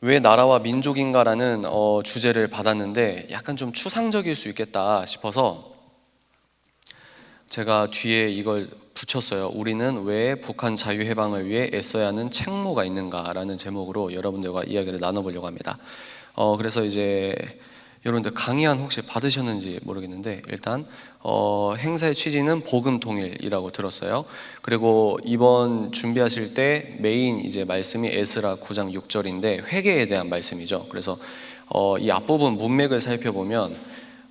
왜 나라와 민족인가라는 주제를 받았는데 약간 좀 추상적일 수 있겠다 싶어서 제가 뒤에 이걸 붙였어요. 우리는 왜 북한 자유해방을 위해 애써야 하는 책무가 있는가라는 제목으로 여러분들과 이야기를 나눠보려고 합니다. 그래서 이제 여러분들 강의안 혹시 받으셨는지 모르겠는데 일단 행사의 취지는 복음 통일이라고 들었어요. 그리고 이번 준비하실 때 메인 이제 말씀이 에스라 9장 6절인데 회개에 대한 말씀이죠. 그래서 이 앞부분 문맥을 살펴보면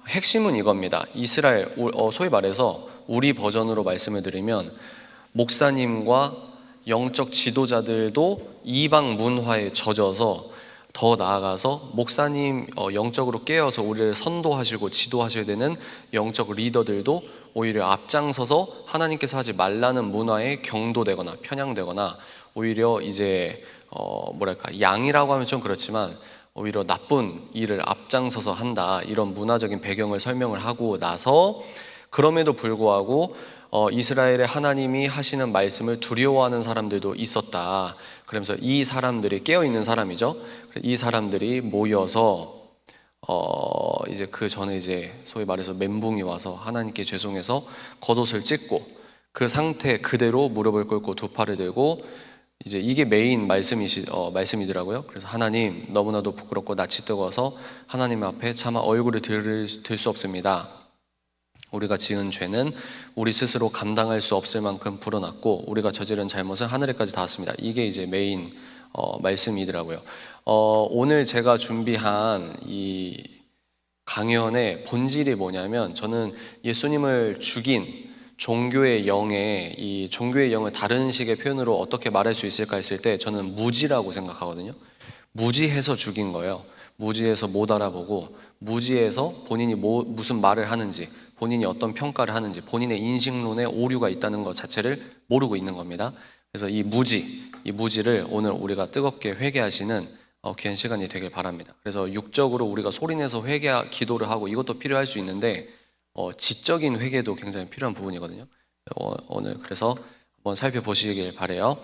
핵심은 이겁니다. 이스라엘, 소위 말해서 우리 버전으로 말씀을 드리면 목사님과 영적 지도자들도 이방 문화에 젖어서 더 나아가서 목사님 영적으로 깨어서 우리를 선도하시고 지도하셔야 되는 영적 리더들도 오히려 앞장서서 하나님께서 하지 말라는 문화에 경도되거나 편향되거나 오히려 이제 양이라고 하면 좀 그렇지만 오히려 나쁜 일을 앞장서서 한다, 이런 문화적인 배경을 설명을 하고 나서 그럼에도 불구하고 이스라엘의 하나님이 하시는 말씀을 두려워하는 사람들도 있었다. 그러면서 이 사람들이 깨어있는 사람이죠. 이 사람들이 모여서 이제 그 전에 이제 소위 말해서 멘붕이 와서 하나님께 죄송해서 겉옷을 찢고 그 상태 그대로 무릎을 꿇고 두 팔을 들고 이제 이게 메인 말씀이더라고요. 그래서 하나님, 너무나도 부끄럽고 낯이 뜨거워서 하나님 앞에 차마 얼굴을 들 수 없습니다. 우리가 지은 죄는 우리 스스로 감당할 수 없을 만큼 불어났고 우리가 저지른 잘못은 하늘에까지 닿았습니다. 이게 이제 메인 말씀이더라고요. 오늘 제가 준비한 이 강연의 본질이 뭐냐면, 저는 예수님을 죽인 종교의 영을 다른 식의 표현으로 어떻게 말할 수 있을까 했을 때 저는 무지라고 생각하거든요. 무지해서 죽인 거예요. 무지해서 못 알아보고, 무지해서 본인이 무슨 말을 하는지, 본인이 어떤 평가를 하는지, 본인의 인식론에 오류가 있다는 것 자체를 모르고 있는 겁니다. 그래서 이 무지를 오늘 우리가 뜨겁게 회개하시는 귀한 시간이 되길 바랍니다. 그래서 육적으로 우리가 소리내서 기도를 하고 이것도 필요할 수 있는데 지적인 회개도 굉장히 필요한 부분이거든요. 오늘 그래서 한번 살펴보시길 바라요.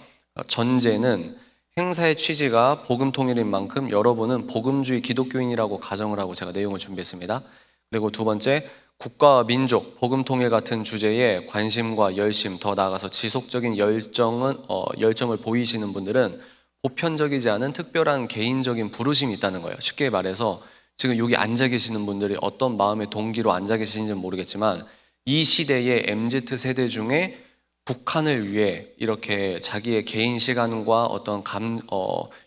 전제는 행사의 취지가 복음 통일인 만큼 여러분은 복음주의 기독교인이라고 가정을 하고 제가 내용을 준비했습니다. 그리고 두 번째, 국가와 민족, 복음 통일 같은 주제에 관심과 열심, 더 나아가서 지속적인 열정을 보이시는 분들은 보편적이지 않은 특별한 개인적인 부르심이 있다는 거예요. 쉽게 말해서 지금 여기 앉아 계시는 분들이 어떤 마음의 동기로 앉아 계시는지는 모르겠지만 이 시대의 MZ세대 중에 북한을 위해 이렇게 자기의 개인 시간과 어떤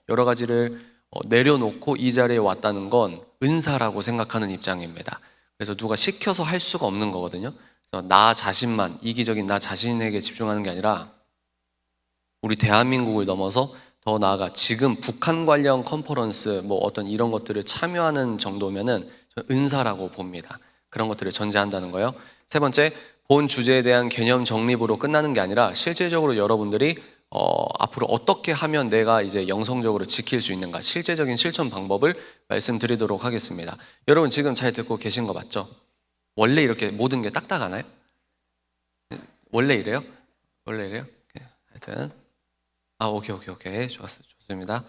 여러 가지를 내려놓고 이 자리에 왔다는 건 은사라고 생각하는 입장입니다. 그래서 누가 시켜서 할 수가 없는 거거든요. 그래서 나 자신만, 이기적인 나 자신에게 집중하는 게 아니라 우리 대한민국을 넘어서 더 나아가 지금 북한 관련 컨퍼런스 어떤 이런 것들을 참여하는 정도면은 은사라고 봅니다. 그런 것들을 전제한다는 거예요. 세 번째, 본 주제에 대한 개념 정립으로 끝나는 게 아니라 실질적으로 여러분들이 앞으로 어떻게 하면 내가 이제 영성적으로 지킬 수 있는가, 실제적인 실천 방법을 말씀드리도록 하겠습니다. 여러분 지금 잘 듣고 계신 거 맞죠? 원래 이렇게 모든 게 딱딱하나요? 원래 이래요? 원래 이래요? 하여튼 오케이. 좋습니다.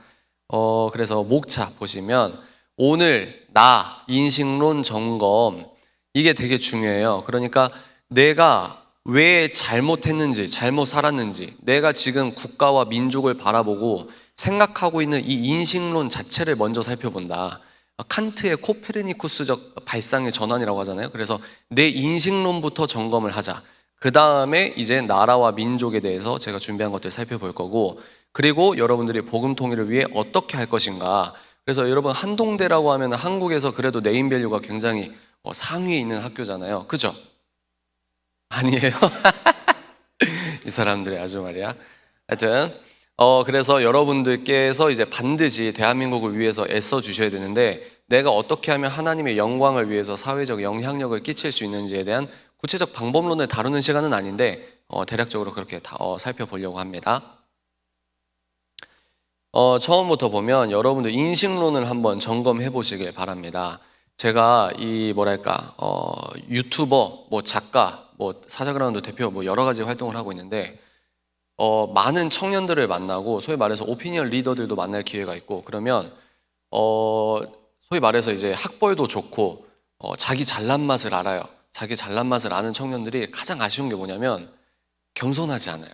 그래서 목차 보시면 오늘 나 인식론 점검, 이게 되게 중요해요. 그러니까 내가 왜 잘못했는지, 잘못 살았는지, 내가 지금 국가와 민족을 바라보고 생각하고 있는 이 인식론 자체를 먼저 살펴본다. 칸트의 코페르니쿠스적 발상의 전환이라고 하잖아요. 그래서 내 인식론부터 점검을 하자. 그 다음에 이제 나라와 민족에 대해서 제가 준비한 것들 살펴볼 거고, 그리고 여러분들이 복음 통일을 위해 어떻게 할 것인가. 그래서 여러분, 한동대라고 하면 한국에서 그래도 네임밸류가 굉장히 상위에 있는 학교잖아요. 그죠? 아니에요? 이 사람들이 아주 말이야. 하여튼 그래서 여러분들께서 이제 반드시 대한민국을 위해서 애써 주셔야 되는데, 내가 어떻게 하면 하나님의 영광을 위해서 사회적 영향력을 끼칠 수 있는지에 대한 구체적 방법론을 다루는 시간은 아닌데 대략적으로 그렇게 살펴보려고 합니다. 처음부터 보면 여러분들 인식론을 한번 점검해 보시길 바랍니다. 제가 유튜버, 작가, 사자그라운드 대표 여러 가지 활동을 하고 있는데 많은 청년들을 만나고 소위 말해서 오피니언 리더들도 만날 기회가 있고, 그러면 소위 말해서 이제 학벌도 좋고 자기 잘난 맛을 알아요. 자기 잘난 맛을 아는 청년들이 가장 아쉬운 게 뭐냐면 겸손하지 않아요.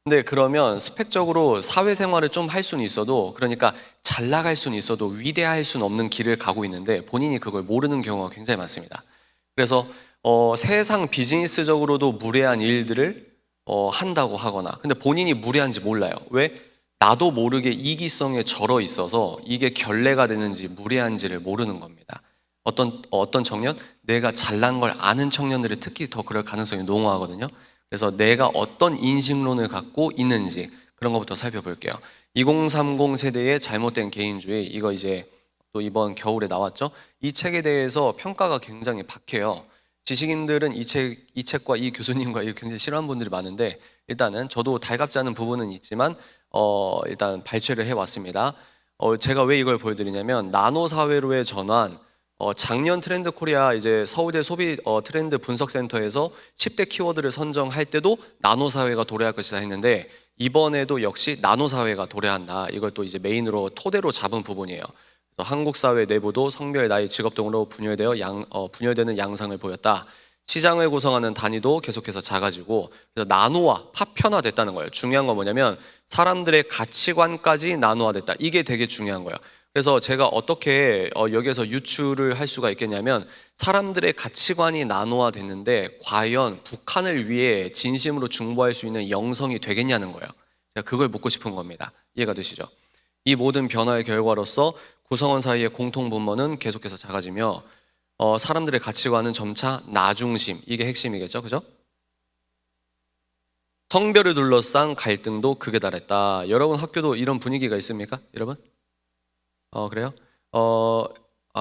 근데 그러면 스펙적으로 사회생활을 좀 할 수는 있어도, 그러니까 잘 나갈 수는 있어도 위대할 수는 없는 길을 가고 있는데 본인이 그걸 모르는 경우가 굉장히 많습니다. 그래서 세상 비즈니스적으로도 무례한 일들을 한다고 하거나, 근데 본인이 무례한지 몰라요. 왜? 나도 모르게 이기성에 절어 있어서 이게 결례가 되는지 무례한지를 모르는 겁니다. 어떤 청년? 내가 잘난 걸 아는 청년들이 특히 더 그럴 가능성이 농후하거든요. 그래서 내가 어떤 인식론을 갖고 있는지 그런 것부터 살펴볼게요. 2030 세대의 잘못된 개인주의, 이거 이제 또 이번 겨울에 나왔죠. 이 책에 대해서 평가가 굉장히 박해요. 지식인들은 이 책과 이 교수님과 이 굉장히 싫어하는 분들이 많은데, 일단은 저도 달갑지 않은 부분은 있지만 일단 발췌를 해왔습니다. 제가 왜 이걸 보여드리냐면, 나노 사회로의 전환, 작년 트렌드 코리아 이제 서울대 소비 트렌드 분석센터에서 10대 키워드를 선정할 때도 나노 사회가 도래할 것이다 했는데, 이번에도 역시 나노 사회가 도래한다. 이걸 또 이제 메인으로 토대로 잡은 부분이에요. 그래서 한국 사회 내부도 성별, 나이, 직업 등으로 분열되는 양상을 보였다. 시장을 구성하는 단위도 계속해서 작아지고, 그래서 나노화, 파편화됐다는 거예요. 중요한 건 뭐냐면 사람들의 가치관까지 나노화됐다. 이게 되게 중요한 거예요. 그래서 제가 어떻게 여기에서 유추를 할 수가 있겠냐면, 사람들의 가치관이 나노화됐는데 과연 북한을 위해 진심으로 중보할 수 있는 영성이 되겠냐는 거예요. 제가 그걸 묻고 싶은 겁니다. 이해가 되시죠? 이 모든 변화의 결과로서 구성원 사이의 공통분모는 계속해서 작아지며 사람들의 가치관은 점차 나중심, 이게 핵심이겠죠, 그죠? 성별을 둘러싼 갈등도 극에 달했다. 여러분 학교도 이런 분위기가 있습니까, 여러분? 그래요?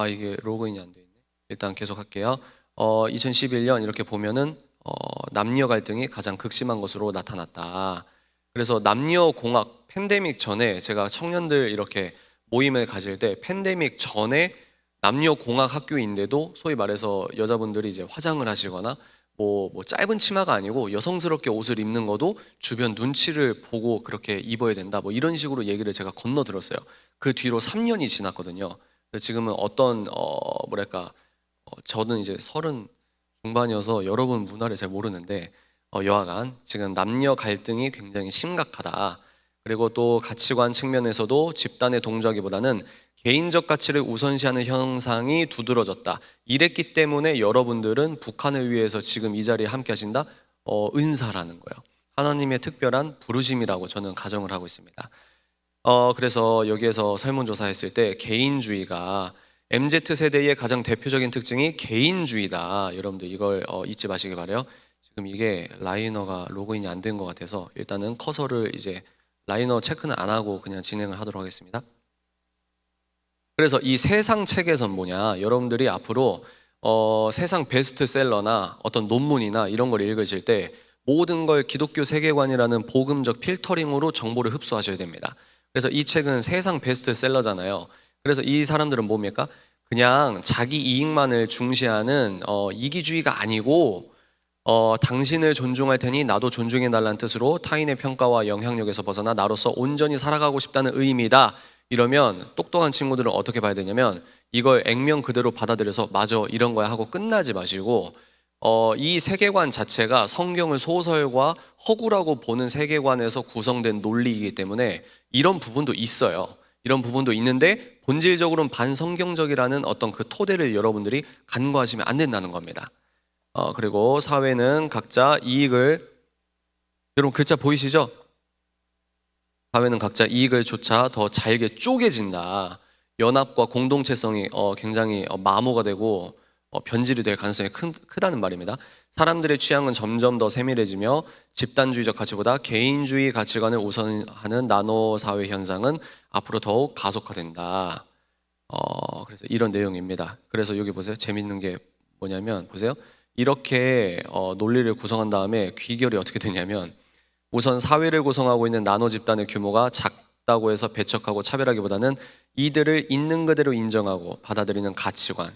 이게 로그인이 안 돼 있네. 일단 계속 할게요. 2011년 이렇게 보면은 남녀 갈등이 가장 극심한 것으로 나타났다. 그래서 남녀 공학, 팬데믹 전에 제가 청년들 이렇게 모임을 가질 때, 팬데믹 전에 남녀 공학 학교인데도 소위 말해서 여자분들이 이제 화장을 하시거나 뭐 짧은 치마가 아니고 여성스럽게 옷을 입는 것도 주변 눈치를 보고 그렇게 입어야 된다, 뭐 이런 식으로 얘기를 제가 건너 들었어요. 그 뒤로 3년이 지났거든요. 지금은 저는 이제 30 중반이어서 여러분 문화를 잘 모르는데 여하간 지금 남녀 갈등이 굉장히 심각하다. 그리고 또 가치관 측면에서도 집단의 동조하기보다는 개인적 가치를 우선시하는 현상이 두드러졌다. 이랬기 때문에 여러분들은 북한을 위해서 지금 이 자리에 함께 하신다? 은사라는 거예요. 하나님의 특별한 부르심이라고 저는 가정을 하고 있습니다. 그래서 여기에서 설문조사했을 때 개인주의가, MZ세대의 가장 대표적인 특징이 개인주의다. 여러분들 이걸 잊지 마시기 바라요. 지금 이게 라이너가 로그인이 안 된 것 같아서 일단은 커서를 이제 라이너 체크는 안 하고 그냥 진행을 하도록 하겠습니다. 그래서 이 세상 책에선 뭐냐, 여러분들이 앞으로 세상 베스트셀러나 어떤 논문이나 이런 걸 읽으실 때 모든 걸 기독교 세계관이라는 복음적 필터링으로 정보를 흡수하셔야 됩니다. 그래서 이 책은 세상 베스트셀러잖아요. 그래서 이 사람들은 뭡니까? 그냥 자기 이익만을 중시하는 이기주의가 아니고 당신을 존중할 테니 나도 존중해달라는 뜻으로 타인의 평가와 영향력에서 벗어나 나로서 온전히 살아가고 싶다는 의미다. 이러면 똑똑한 친구들은 어떻게 봐야 되냐면, 이걸 액면 그대로 받아들여서 맞아 이런 거야 하고 끝나지 마시고, 이 세계관 자체가 성경을 소설과 허구라고 보는 세계관에서 구성된 논리이기 때문에 이런 부분도 있어요. 이런 부분도 있는데 본질적으로는 반성경적이라는 어떤 그 토대를 여러분들이 간과하시면 안 된다는 겁니다. 그리고 사회는 각자 이익을, 여러분 글자 보이시죠? 사회는 각자 이익을 쫓아 더 잘게 쪼개진다. 연합과 공동체성이 굉장히 마모가 되고 변질이 될 가능성이 크다는 말입니다. 사람들의 취향은 점점 더 세밀해지며 집단주의적 가치보다 개인주의 가치관을 우선하는 나노 사회 현상은 앞으로 더욱 가속화된다. 그래서 이런 내용입니다. 그래서 여기 보세요. 재밌는 게 뭐냐면, 보세요. 이렇게 논리를 구성한 다음에 귀결이 어떻게 되냐면, 우선 사회를 구성하고 있는 나노 집단의 규모가 작다고 해서 배척하고 차별하기보다는 이들을 있는 그대로 인정하고 받아들이는 가치관,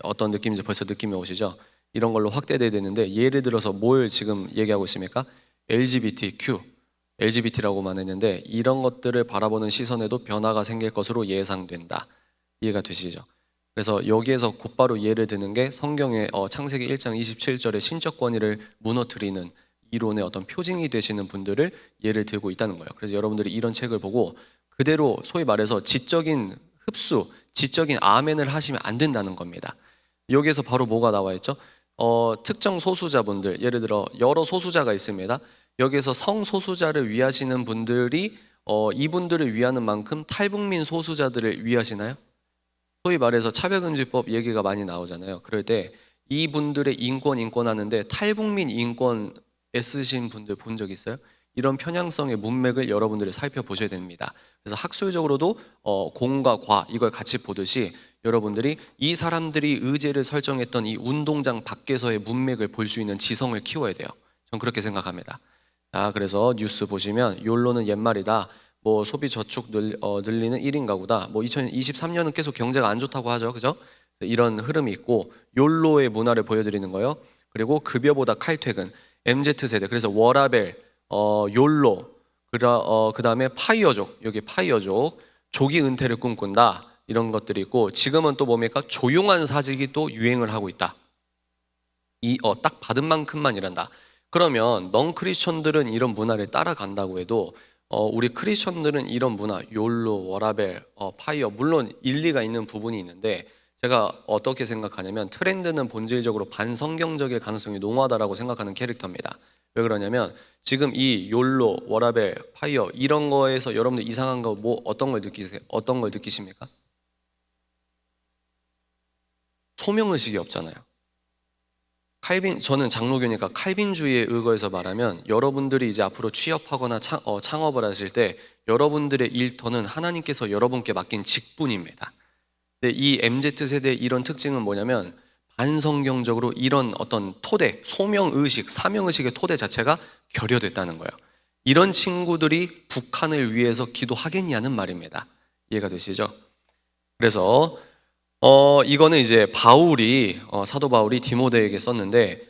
어떤 느낌인지 벌써 느낌이 오시죠? 이런 걸로 확대돼야 되는데, 예를 들어서 뭘 지금 얘기하고 있습니까? LGBTQ, LGBT라고만 했는데 이런 것들을 바라보는 시선에도 변화가 생길 것으로 예상된다. 이해가 되시죠? 그래서 여기에서 곧바로 예를 드는 게 성경의 창세기 1장 27절의 신적 권위를 무너뜨리는 이론의 어떤 표징이 되시는 분들을 예를 들고 있다는 거예요. 그래서 여러분들이 이런 책을 보고 그대로 소위 말해서 지적인 흡수, 지적인 아멘을 하시면 안 된다는 겁니다. 여기에서 바로 뭐가 나와 있죠? 특정 소수자분들, 예를 들어 여러 소수자가 있습니다. 여기에서 성소수자를 위하시는 분들이 이분들을 위하는 만큼 탈북민 소수자들을 위하시나요? 소위 말해서 차별금지법 얘기가 많이 나오잖아요. 그럴 때 이분들의 인권 하는데 탈북민 인권 애쓰신 분들 본 적 있어요? 이런 편향성의 문맥을 여러분들이 살펴보셔야 됩니다. 그래서 학술적으로도 공과 과 이걸 같이 보듯이 여러분들이 이 사람들이 의제를 설정했던 이 운동장 밖에서의 문맥을 볼 수 있는 지성을 키워야 돼요. 전 그렇게 생각합니다. 자, 그래서 뉴스 보시면 욜로는 옛말이다. 뭐 소비 저축 늘리는 1인 가구다. 뭐 2023년은 계속 경제가 안 좋다고 하죠. 그죠? 이런 흐름이 있고 욜로의 문화를 보여드리는 거예요. 그리고 급여보다 칼퇴근, MZ세대. 그래서 워라벨, 욜로, 그다음에 파이어족. 여기 파이어족. 조기 은퇴를 꿈꾼다. 이런 것들이 있고 지금은 또 뭡니까? 조용한 사직이 또 유행을 하고 있다. 딱 받은 만큼만 일한다. 그러면 넌 크리스천들은 이런 문화를 따라간다고 해도 우리 크리스천들은 이런 문화, 욜로, 워라벨, 파이어 물론 일리가 있는 부분이 있는데 제가 어떻게 생각하냐면 트렌드는 본질적으로 반성경적일 가능성이 농후하다라고 생각하는 캐릭터입니다. 왜 그러냐면 지금 이 욜로, 워라벨, 파이어 이런 거에서 여러분들 이상한 거 뭐 어떤 걸 느끼세요? 어떤 걸 느끼십니까? 소명의식이 없잖아요. 저는 장로교니까 칼빈주의에 의거해서 말하면 여러분들이 이제 앞으로 취업하거나 창업을 하실 때 여러분들의 일터는 하나님께서 여러분께 맡긴 직분입니다. 근데 이 MZ세대의 이런 특징은 뭐냐면 반성경적으로 이런 어떤 토대, 소명의식, 사명의식의 토대 자체가 결여됐다는 거예요. 이런 친구들이 북한을 위해서 기도하겠냐는 말입니다. 이해가 되시죠? 그래서 이거는 이제 사도 바울이 디모데에게 썼는데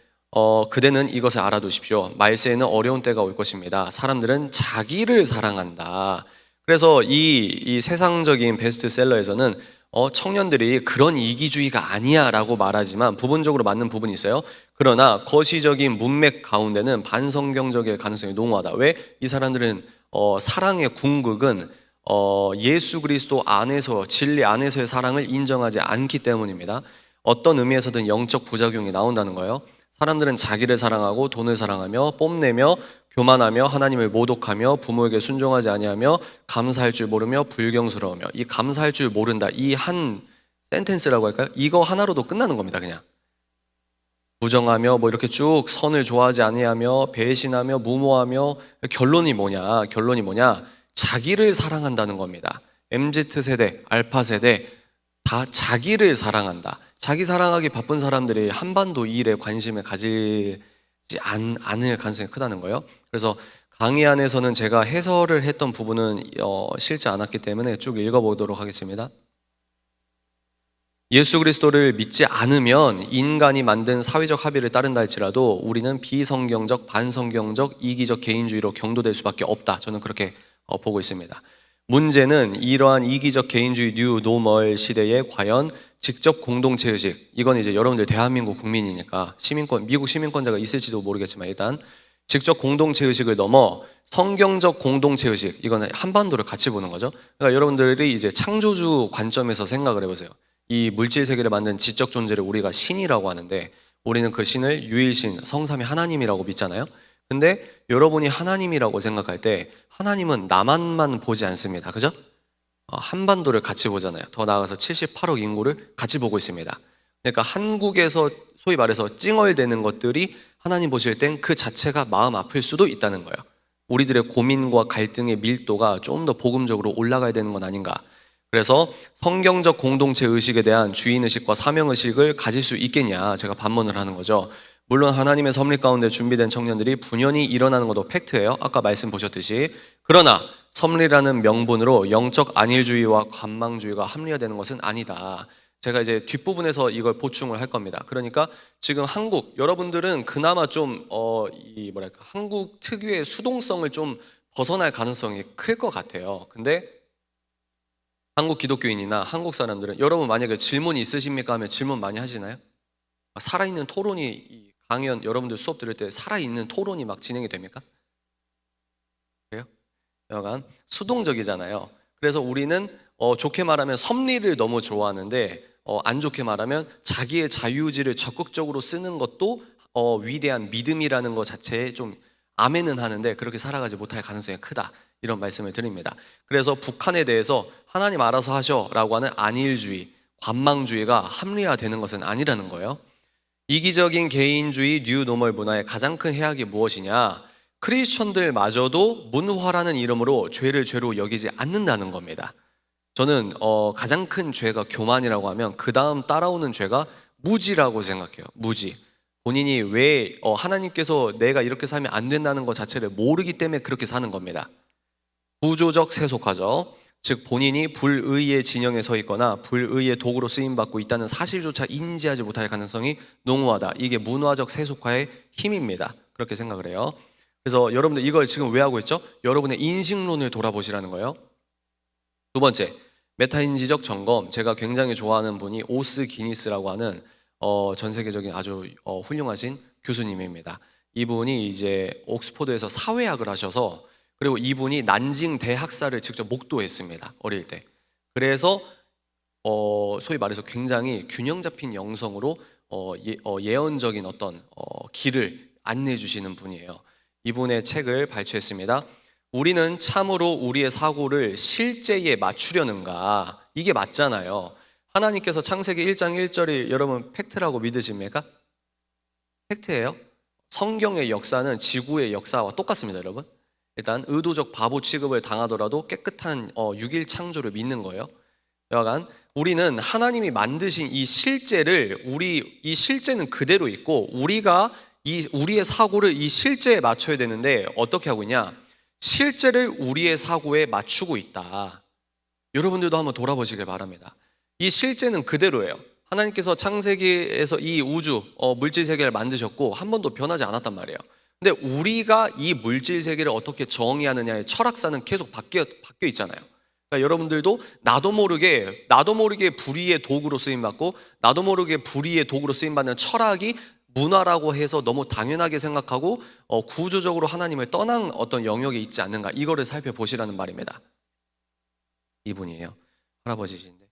그대는 이것을 알아두십시오. 말세에는 어려운 때가 올 것입니다. 사람들은 자기를 사랑한다. 그래서 이 세상적인 베스트셀러에서는 청년들이 그런 이기주의가 아니야 라고 말하지만 부분적으로 맞는 부분이 있어요. 그러나 거시적인 문맥 가운데는 반성경적일 가능성이 농후하다. 왜? 이 사람들은 사랑의 궁극은 예수 그리스도 안에서 진리 안에서의 사랑을 인정하지 않기 때문입니다. 어떤 의미에서든 영적 부작용이 나온다는 거예요. 사람들은 자기를 사랑하고 돈을 사랑하며 뽐내며 교만하며 하나님을 모독하며 부모에게 순종하지 아니하며 감사할 줄 모르며 불경스러우며 이 감사할 줄 모른다 이 한 센텐스라고 할까요? 이거 하나로도 끝나는 겁니다. 그냥 부정하며 뭐 이렇게 쭉 선을 좋아하지 아니하며 배신하며 무모하며 결론이 뭐냐? 자기를 사랑한다는 겁니다. MZ세대, 알파세대 다 자기를 사랑한다. 자기 사랑하기 바쁜 사람들이 한반도 일에 관심을 가지지 않을 가능성이 크다는 거예요. 그래서 강의 안에서는 제가 해설을 했던 부분은 싫지 않았기 때문에 쭉 읽어보도록 하겠습니다. 예수 그리스도를 믿지 않으면 인간이 만든 사회적 합의를 따른다 할지라도 우리는 비성경적, 반성경적, 이기적 개인주의로 경도될 수밖에 없다. 저는 그렇게 보고 있습니다. 문제는 이러한 이기적 개인주의 뉴 노멀 시대에 과연 직접 공동체의식, 이건 이제 여러분들 대한민국 국민이니까 미국 시민권자가 있을지도 모르겠지만 일단 직접 공동체의식을 넘어 성경적 공동체의식, 이거는 한반도를 같이 보는 거죠. 그러니까 여러분들이 이제 창조주 관점에서 생각을 해보세요. 이 물질 세계를 만든 지적 존재를 우리가 신이라고 하는데 우리는 그 신을 유일신, 성삼위 하나님이라고 믿잖아요. 근데 여러분이 하나님이라고 생각할 때 하나님은 나만만 보지 않습니다. 그죠? 한반도를 같이 보잖아요. 더 나아가서 78억 인구를 같이 보고 있습니다. 그러니까 한국에서 소위 말해서 찡얼대는 것들이 하나님 보실 땐 그 자체가 마음 아플 수도 있다는 거예요. 우리들의 고민과 갈등의 밀도가 좀 더 복음적으로 올라가야 되는 건 아닌가. 그래서 성경적 공동체 의식에 대한 주인의식과 사명의식을 가질 수 있겠냐, 제가 반문을 하는 거죠. 물론 하나님의 섭리 가운데 준비된 청년들이 분연히 일어나는 것도 팩트예요. 아까 말씀 보셨듯이. 그러나 섭리라는 명분으로 영적 안일주의와 관망주의가 합리화되는 것은 아니다. 제가 이제 뒷부분에서 이걸 보충을 할 겁니다. 그러니까 지금 여러분들은 그나마 좀 한국 특유의 수동성을 좀 벗어날 가능성이 클 것 같아요. 근데 한국 기독교인이나 한국 사람들은 여러분 만약에 질문 있으십니까 하면 질문 많이 하시나요? 살아있는 토론이 이 강연 여러분들 수업 들을 때 살아있는 토론이 막 진행이 됩니까? 그래요? 약간 수동적이잖아요. 그래서 우리는 좋게 말하면 섭리를 너무 좋아하는데 안 좋게 말하면 자기의 자유의지를 적극적으로 쓰는 것도 위대한 믿음이라는 것 자체에 좀 아멘은 하는데 그렇게 살아가지 못할 가능성이 크다, 이런 말씀을 드립니다. 그래서 북한에 대해서 하나님 알아서 하셔라고 하는 안일주의, 관망주의가 합리화되는 것은 아니라는 거예요. 이기적인 개인주의 뉴노멀 문화의 가장 큰 해악이 무엇이냐? 크리스천들마저도 문화라는 이름으로 죄를 죄로 여기지 않는다는 겁니다. 저는 가장 큰 죄가 교만이라고 하면 그 다음 따라오는 죄가 무지라고 생각해요. 무지. 본인이 왜 하나님께서 내가 이렇게 살면 안 된다는 것 자체를 모르기 때문에 그렇게 사는 겁니다. 구조적 세속화죠. 즉 본인이 불의의 진영에 서 있거나 불의의 도구로 쓰임받고 있다는 사실조차 인지하지 못할 가능성이 농후하다. 이게 문화적 세속화의 힘입니다. 그렇게 생각을 해요. 그래서 여러분들 이걸 지금 왜 하고 있죠? 여러분의 인식론을 돌아보시라는 거예요. 두 번째, 메타인지적 점검. 제가 굉장히 좋아하는 분이 오스 기니스라고 하는 전 세계적인 아주 훌륭하신 교수님입니다. 이분이 이제 옥스포드에서 사회학을 하셔서, 그리고 이분이 난징 대학살을 직접 목도했습니다. 어릴 때. 그래서 소위 말해서 굉장히 균형 잡힌 영성으로 예언적인 어떤 길을 안내해 주시는 분이에요. 이분의 책을 발췌했습니다. 우리는 참으로 우리의 사고를 실제에 맞추려는가? 이게 맞잖아요. 하나님께서 창세기 1장 1절이 여러분 팩트라고 믿으십니까? 팩트예요. 성경의 역사는 지구의 역사와 똑같습니다, 여러분. 일단 의도적 바보 취급을 당하더라도 깨끗한 6일 창조를 믿는 거예요. 여하간 우리는 하나님이 만드신 이 실제를 이 실제는 그대로 있고 우리가 우리의 사고를 이 실제에 맞춰야 되는데 어떻게 하고 있냐? 실제를 우리의 사고에 맞추고 있다. 여러분들도 한번 돌아보시길 바랍니다. 이 실제는 그대로예요. 하나님께서 창세기에서 이 우주 물질 세계를 만드셨고 한 번도 변하지 않았단 말이에요. 근데 우리가 이 물질 세계를 어떻게 정의하느냐의 철학사는 계속 바뀌어 있잖아요. 그러니까 여러분들도 나도 모르게 불의의 도구로 쓰임 받고 나도 모르게 불의의 도구로 쓰임 받는 철학이 문화라고 해서 너무 당연하게 생각하고 구조적으로 하나님을 떠난 어떤 영역에 있지 않는가, 이거를 살펴보시라는 말입니다. 이분이에요. 할아버지신데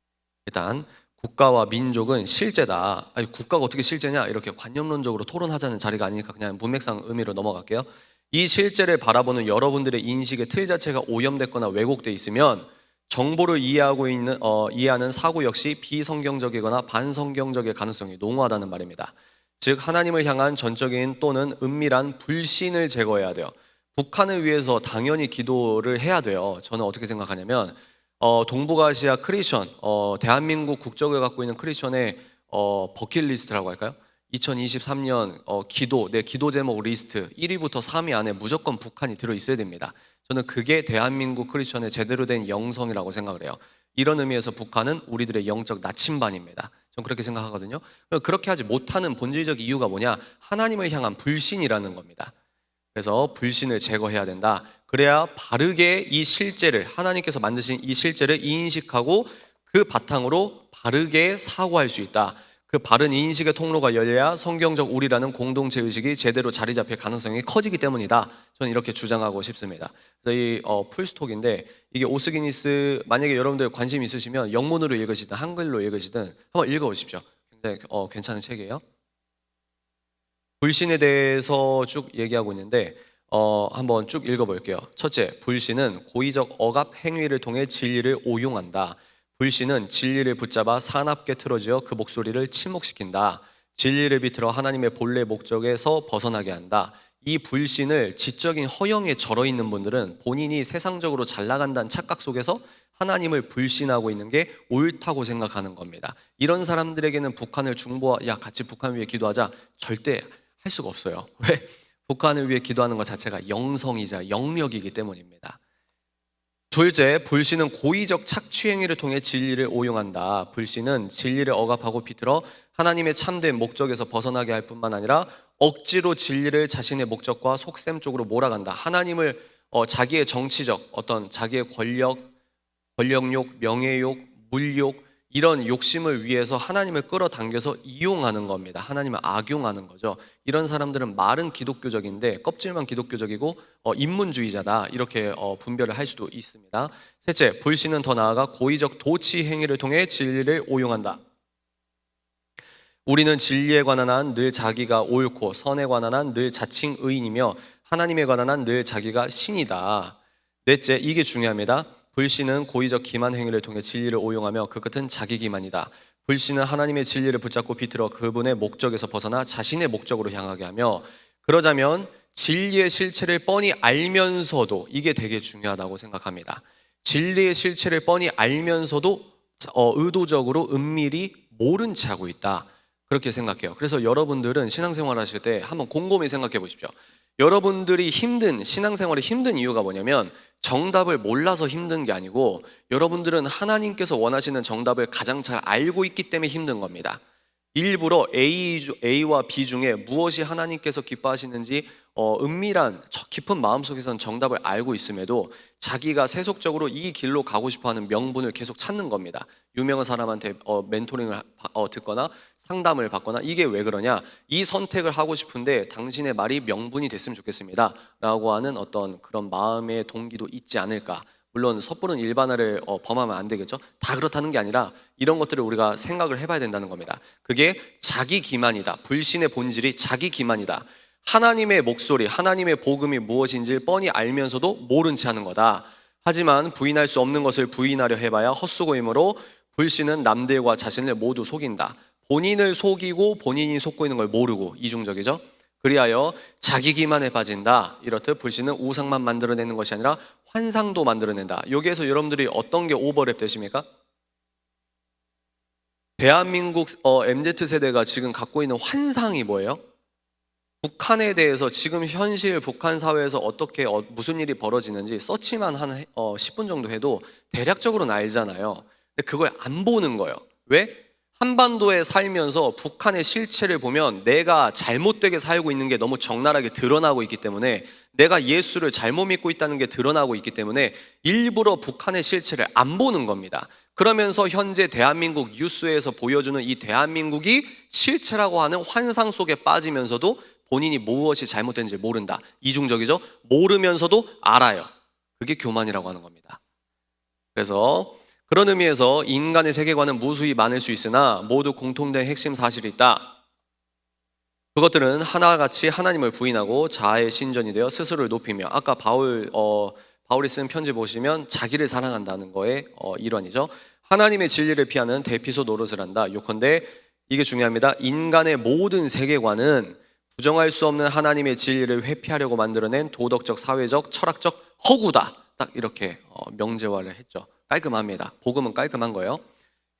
일단 국가와 민족은 실제다. 아니, 국가가 어떻게 실제냐? 이렇게 관념론적으로 토론하자는 자리가 아니니까 그냥 문맥상 의미로 넘어갈게요. 이 실제를 바라보는 여러분들의 인식의 틀 자체가 오염됐거나 왜곡돼 있으면 정보를 이해하는 사고 역시 비성경적이거나 반성경적일 가능성이 농후하다는 말입니다. 즉 하나님을 향한 전적인 또는 은밀한 불신을 제거해야 돼요. 북한을 위해서 당연히 기도를 해야 돼요. 저는 어떻게 생각하냐면 동북아시아 크리스천, 대한민국 국적을 갖고 있는 크리스천의 버킷리스트라고 할까요? 2023년 내 기도 제목 리스트 1위부터 3위 안에 무조건 북한이 들어있어야 됩니다. 저는 그게 대한민국 크리스천의 제대로 된 영성이라고 생각을 해요. 이런 의미에서 북한은 우리들의 영적 나침반입니다. 저는 그렇게 생각하거든요. 그렇게 하지 못하는 본질적 이유가 뭐냐? 하나님을 향한 불신이라는 겁니다. 그래서 불신을 제거해야 된다. 그래야 바르게 이 실제를, 하나님께서 만드신 이 실제를 인식하고 그 바탕으로 바르게 사고할 수 있다. 그 바른 인식의 통로가 열려야 성경적 우리라는 공동체 의식이 제대로 자리 잡힐 가능성이 커지기 때문이다. 저는 이렇게 주장하고 싶습니다. 그래서 이 풀스톡인데 이게 오스기니스, 만약에 여러분들 관심 있으시면 영문으로 읽으시든 한글로 읽으시든 한번 읽어보십시오. 굉장히 괜찮은 책이에요. 불신에 대해서 쭉 얘기하고 있는데 한번 쭉 읽어볼게요. 첫째, 불신은 고의적 억압 행위를 통해 진리를 오용한다. 불신은 진리를 붙잡아 사납게 틀어지어 그 목소리를 침묵시킨다. 진리를 비틀어 하나님의 본래 목적에서 벗어나게 한다. 이 불신을 지적인 허영에 절어 있는 분들은 본인이 세상적으로 잘 나간다는 착각 속에서 하나님을 불신하고 있는 게 옳다고 생각하는 겁니다. 이런 사람들에게는 북한을 같이 북한 위해 기도하자 절대 할 수가 없어요. 왜? 북한을 위해 기도하는 것 자체가 영성이자 영력이기 때문입니다. 둘째, 불신은 고의적 착취 행위를 통해 진리를 오용한다. 불신은 진리를 억압하고 비틀어 하나님의 참된 목적에서 벗어나게 할 뿐만 아니라 억지로 진리를 자신의 목적과 속셈 쪽으로 몰아간다. 하나님을 자기의 정치적 어떤 자기의 권력욕, 명예욕, 물욕 이런 욕심을 위해서 하나님을 끌어당겨서 이용하는 겁니다. 하나님을 악용하는 거죠. 이런 사람들은 말은 기독교적인데 껍질만 기독교적이고 인문주의자다 이렇게 분별을 할 수도 있습니다. 셋째, 불신은 더 나아가 고의적 도치 행위를 통해 진리를 오용한다. 우리는 진리에 관한 한 늘 자기가 옳고 선에 관한 한 늘 자칭 의인이며 하나님에 관한 한 늘 자기가 신이다. 넷째, 이게 중요합니다. 불신은 고의적 기만 행위를 통해 진리를 오용하며 그 끝은 자기 기만이다. 불신은 하나님의 진리를 붙잡고 비틀어 그분의 목적에서 벗어나 자신의 목적으로 향하게 하며, 그러자면 진리의 실체를 뻔히 알면서도, 이게 되게 중요하다고 생각합니다. 진리의 실체를 뻔히 알면서도 의도적으로 은밀히 모른 채 하고 있다, 그렇게 생각해요. 그래서 여러분들은 신앙생활 하실 때 한번 곰곰이 생각해 보십시오. 여러분들이 신앙생활이 힘든 이유가 뭐냐면 정답을 몰라서 힘든 게 아니고 여러분들은 하나님께서 원하시는 정답을 가장 잘 알고 있기 때문에 힘든 겁니다. 일부러 A와 B 중에 무엇이 하나님께서 기뻐하시는지 은밀한 깊은 마음속에서는 정답을 알고 있음에도 자기가 세속적으로 이 길로 가고 싶어하는 명분을 계속 찾는 겁니다. 유명한 사람한테 멘토링을 듣거나 상담을 받거나. 이게 왜 그러냐, 이 선택을 하고 싶은데 당신의 말이 명분이 됐으면 좋겠습니다 라고 하는 어떤 그런 마음의 동기도 있지 않을까. 물론 섣부른 일반화를 범하면 안 되겠죠. 다 그렇다는 게 아니라 이런 것들을 우리가 생각을 해봐야 된다는 겁니다. 그게 자기 기만이다. 불신의 본질이 자기 기만이다. 하나님의 목소리, 하나님의 복음이 무엇인지 뻔히 알면서도 모른 채 하는 거다. 하지만 부인할 수 없는 것을 부인하려 해봐야 헛수고이므로 불신은 남들과 자신을 모두 속인다. 본인을 속이고 본인이 속고 있는 걸 모르고, 이중적이죠. 그리하여 자기 기만에 빠진다. 이렇듯 불신은 우상만 만들어내는 것이 아니라 환상도 만들어낸다. 여기에서 여러분들이 어떤 게 오버랩 되십니까? 대한민국 MZ세대가 지금 갖고 있는 환상이 뭐예요? 북한에 대해서 지금 현실 북한 사회에서 어떻게 무슨 일이 벌어지는지 서치만 한 10분 정도 해도 대략적으로는 알잖아요. 근데 그걸 안 보는 거예요. 왜? 한반도에 살면서 북한의 실체를 보면 내가 잘못되게 살고 있는 게 너무 적나라하게 드러나고 있기 때문에, 내가 예수를 잘못 믿고 있다는 게 드러나고 있기 때문에 일부러 북한의 실체를 안 보는 겁니다. 그러면서 현재 대한민국 뉴스에서 보여주는 이 대한민국이 실체라고 하는 환상 속에 빠지면서도 본인이 무엇이 잘못된지 모른다. 이중적이죠. 모르면서도 알아요. 그게 교만이라고 하는 겁니다. 그래서 그런 의미에서 인간의 세계관은 무수히 많을 수 있으나 모두 공통된 핵심 사실이 있다. 그것들은 하나같이 하나님을 부인하고 자아의 신전이 되어 스스로를 높이며, 아까 바울이 쓴 편지 보시면 자기를 사랑한다는 거의 일환이죠. 하나님의 진리를 피하는 대피소 노릇을 한다. 요컨대 이게 중요합니다. 인간의 모든 세계관은 부정할 수 없는 하나님의 진리를 회피하려고 만들어낸 도덕적, 사회적, 철학적 허구다. 딱 이렇게 명제화를 했죠. 깔끔합니다. 복음은 깔끔한 거예요.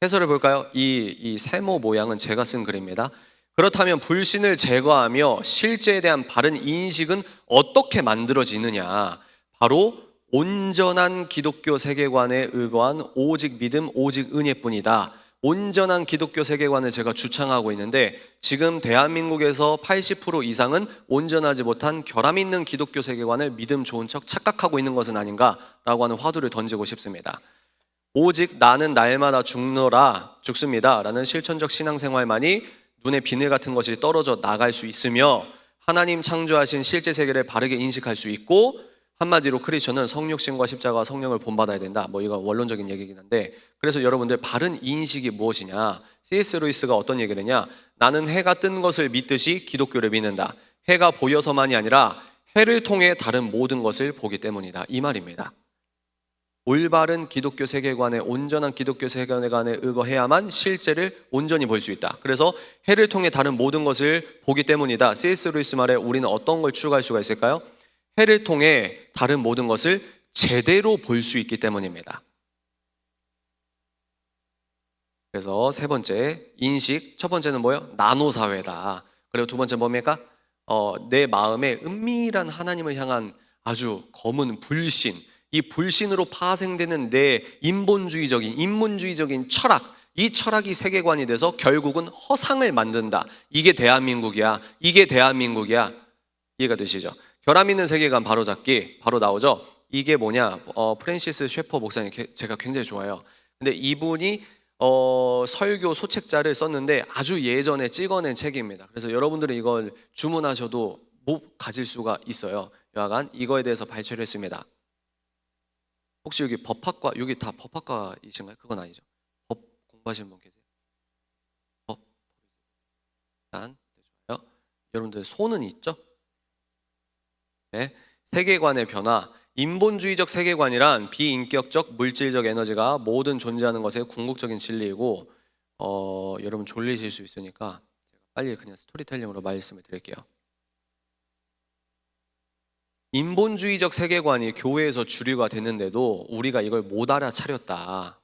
해설을 볼까요? 이 세모 모양은 제가 쓴 글입니다. 그렇다면 불신을 제거하며 실제에 대한 바른 인식은 어떻게 만들어지느냐? 바로 온전한 기독교 세계관에 의거한 오직 믿음, 오직 은혜뿐이다. 온전한 기독교 세계관을 제가 주창하고 있는데 지금 대한민국에서 80% 이상은 온전하지 못한 결함 있는 기독교 세계관을 믿음 좋은 척 착각하고 있는 것은 아닌가라고 하는 화두를 던지고 싶습니다. 오직 나는 날마다 죽습니다 라는 실천적 신앙생활만이 눈에 비늘 같은 것이 떨어져 나갈 수 있으며 하나님 창조하신 실제 세계를 바르게 인식할 수 있고, 한마디로 크리스천은 성육신과 십자가와 성령을 본받아야 된다. 이건 원론적인 얘기긴 한데, 그래서 여러분들 바른 인식이 무엇이냐? C.S. 루이스가 어떤 얘기를 했냐? 나는 해가 뜬 것을 믿듯이 기독교를 믿는다. 해가 보여서만이 아니라 해를 통해 다른 모든 것을 보기 때문이다. 이 말입니다. 올바른 기독교 세계관에, 온전한 기독교 세계관에 의거해야만 실제를 온전히 볼 수 있다. 그래서 해를 통해 다른 모든 것을 보기 때문이다. C.S. 루이스 말에 우리는 어떤 걸 추가할 수가 있을까요? 해를 통해 다른 모든 것을 제대로 볼 수 있기 때문입니다. 그래서 세 번째, 인식. 첫 번째는 뭐예요? 나노사회다. 그리고 두 번째 뭡니까? 내 마음에 은밀한 하나님을 향한 아주 검은 불신, 이 불신으로 파생되는 내 인문주의적인 철학, 이 철학이 세계관이 돼서 결국은 허상을 만든다. 이게 대한민국이야. 이해가 되시죠? 결함 있는 세계관 바로잡기 바로 나오죠. 이게 뭐냐? 프랜시스 셰퍼 목사님 제가 굉장히 좋아해요. 근데 이분이 설교 소책자를 썼는데 아주 예전에 찍어낸 책입니다. 그래서 여러분들은 이걸 주문하셔도 못 가질 수가 있어요. 여하간 이거에 대해서 발췌를 했습니다. 혹시 여기 법학과, 여기 다 법학과이신가요? 그건 아니죠. 법 공부하시는 분 계세요? 법. 일단 좋아요. 여러분들 손은 있죠? 네. 세계관의 변화. 인본주의적 세계관이란 비인격적 물질적 에너지가 모든 존재하는 것의 궁극적인 진리이고, 여러분 졸리실 수 있으니까 제가 빨리 그냥 스토리텔링으로 말씀을 드릴게요. 인본주의적 세계관이 교회에서 주류가 됐는데도 우리가 이걸 못 알아차렸다.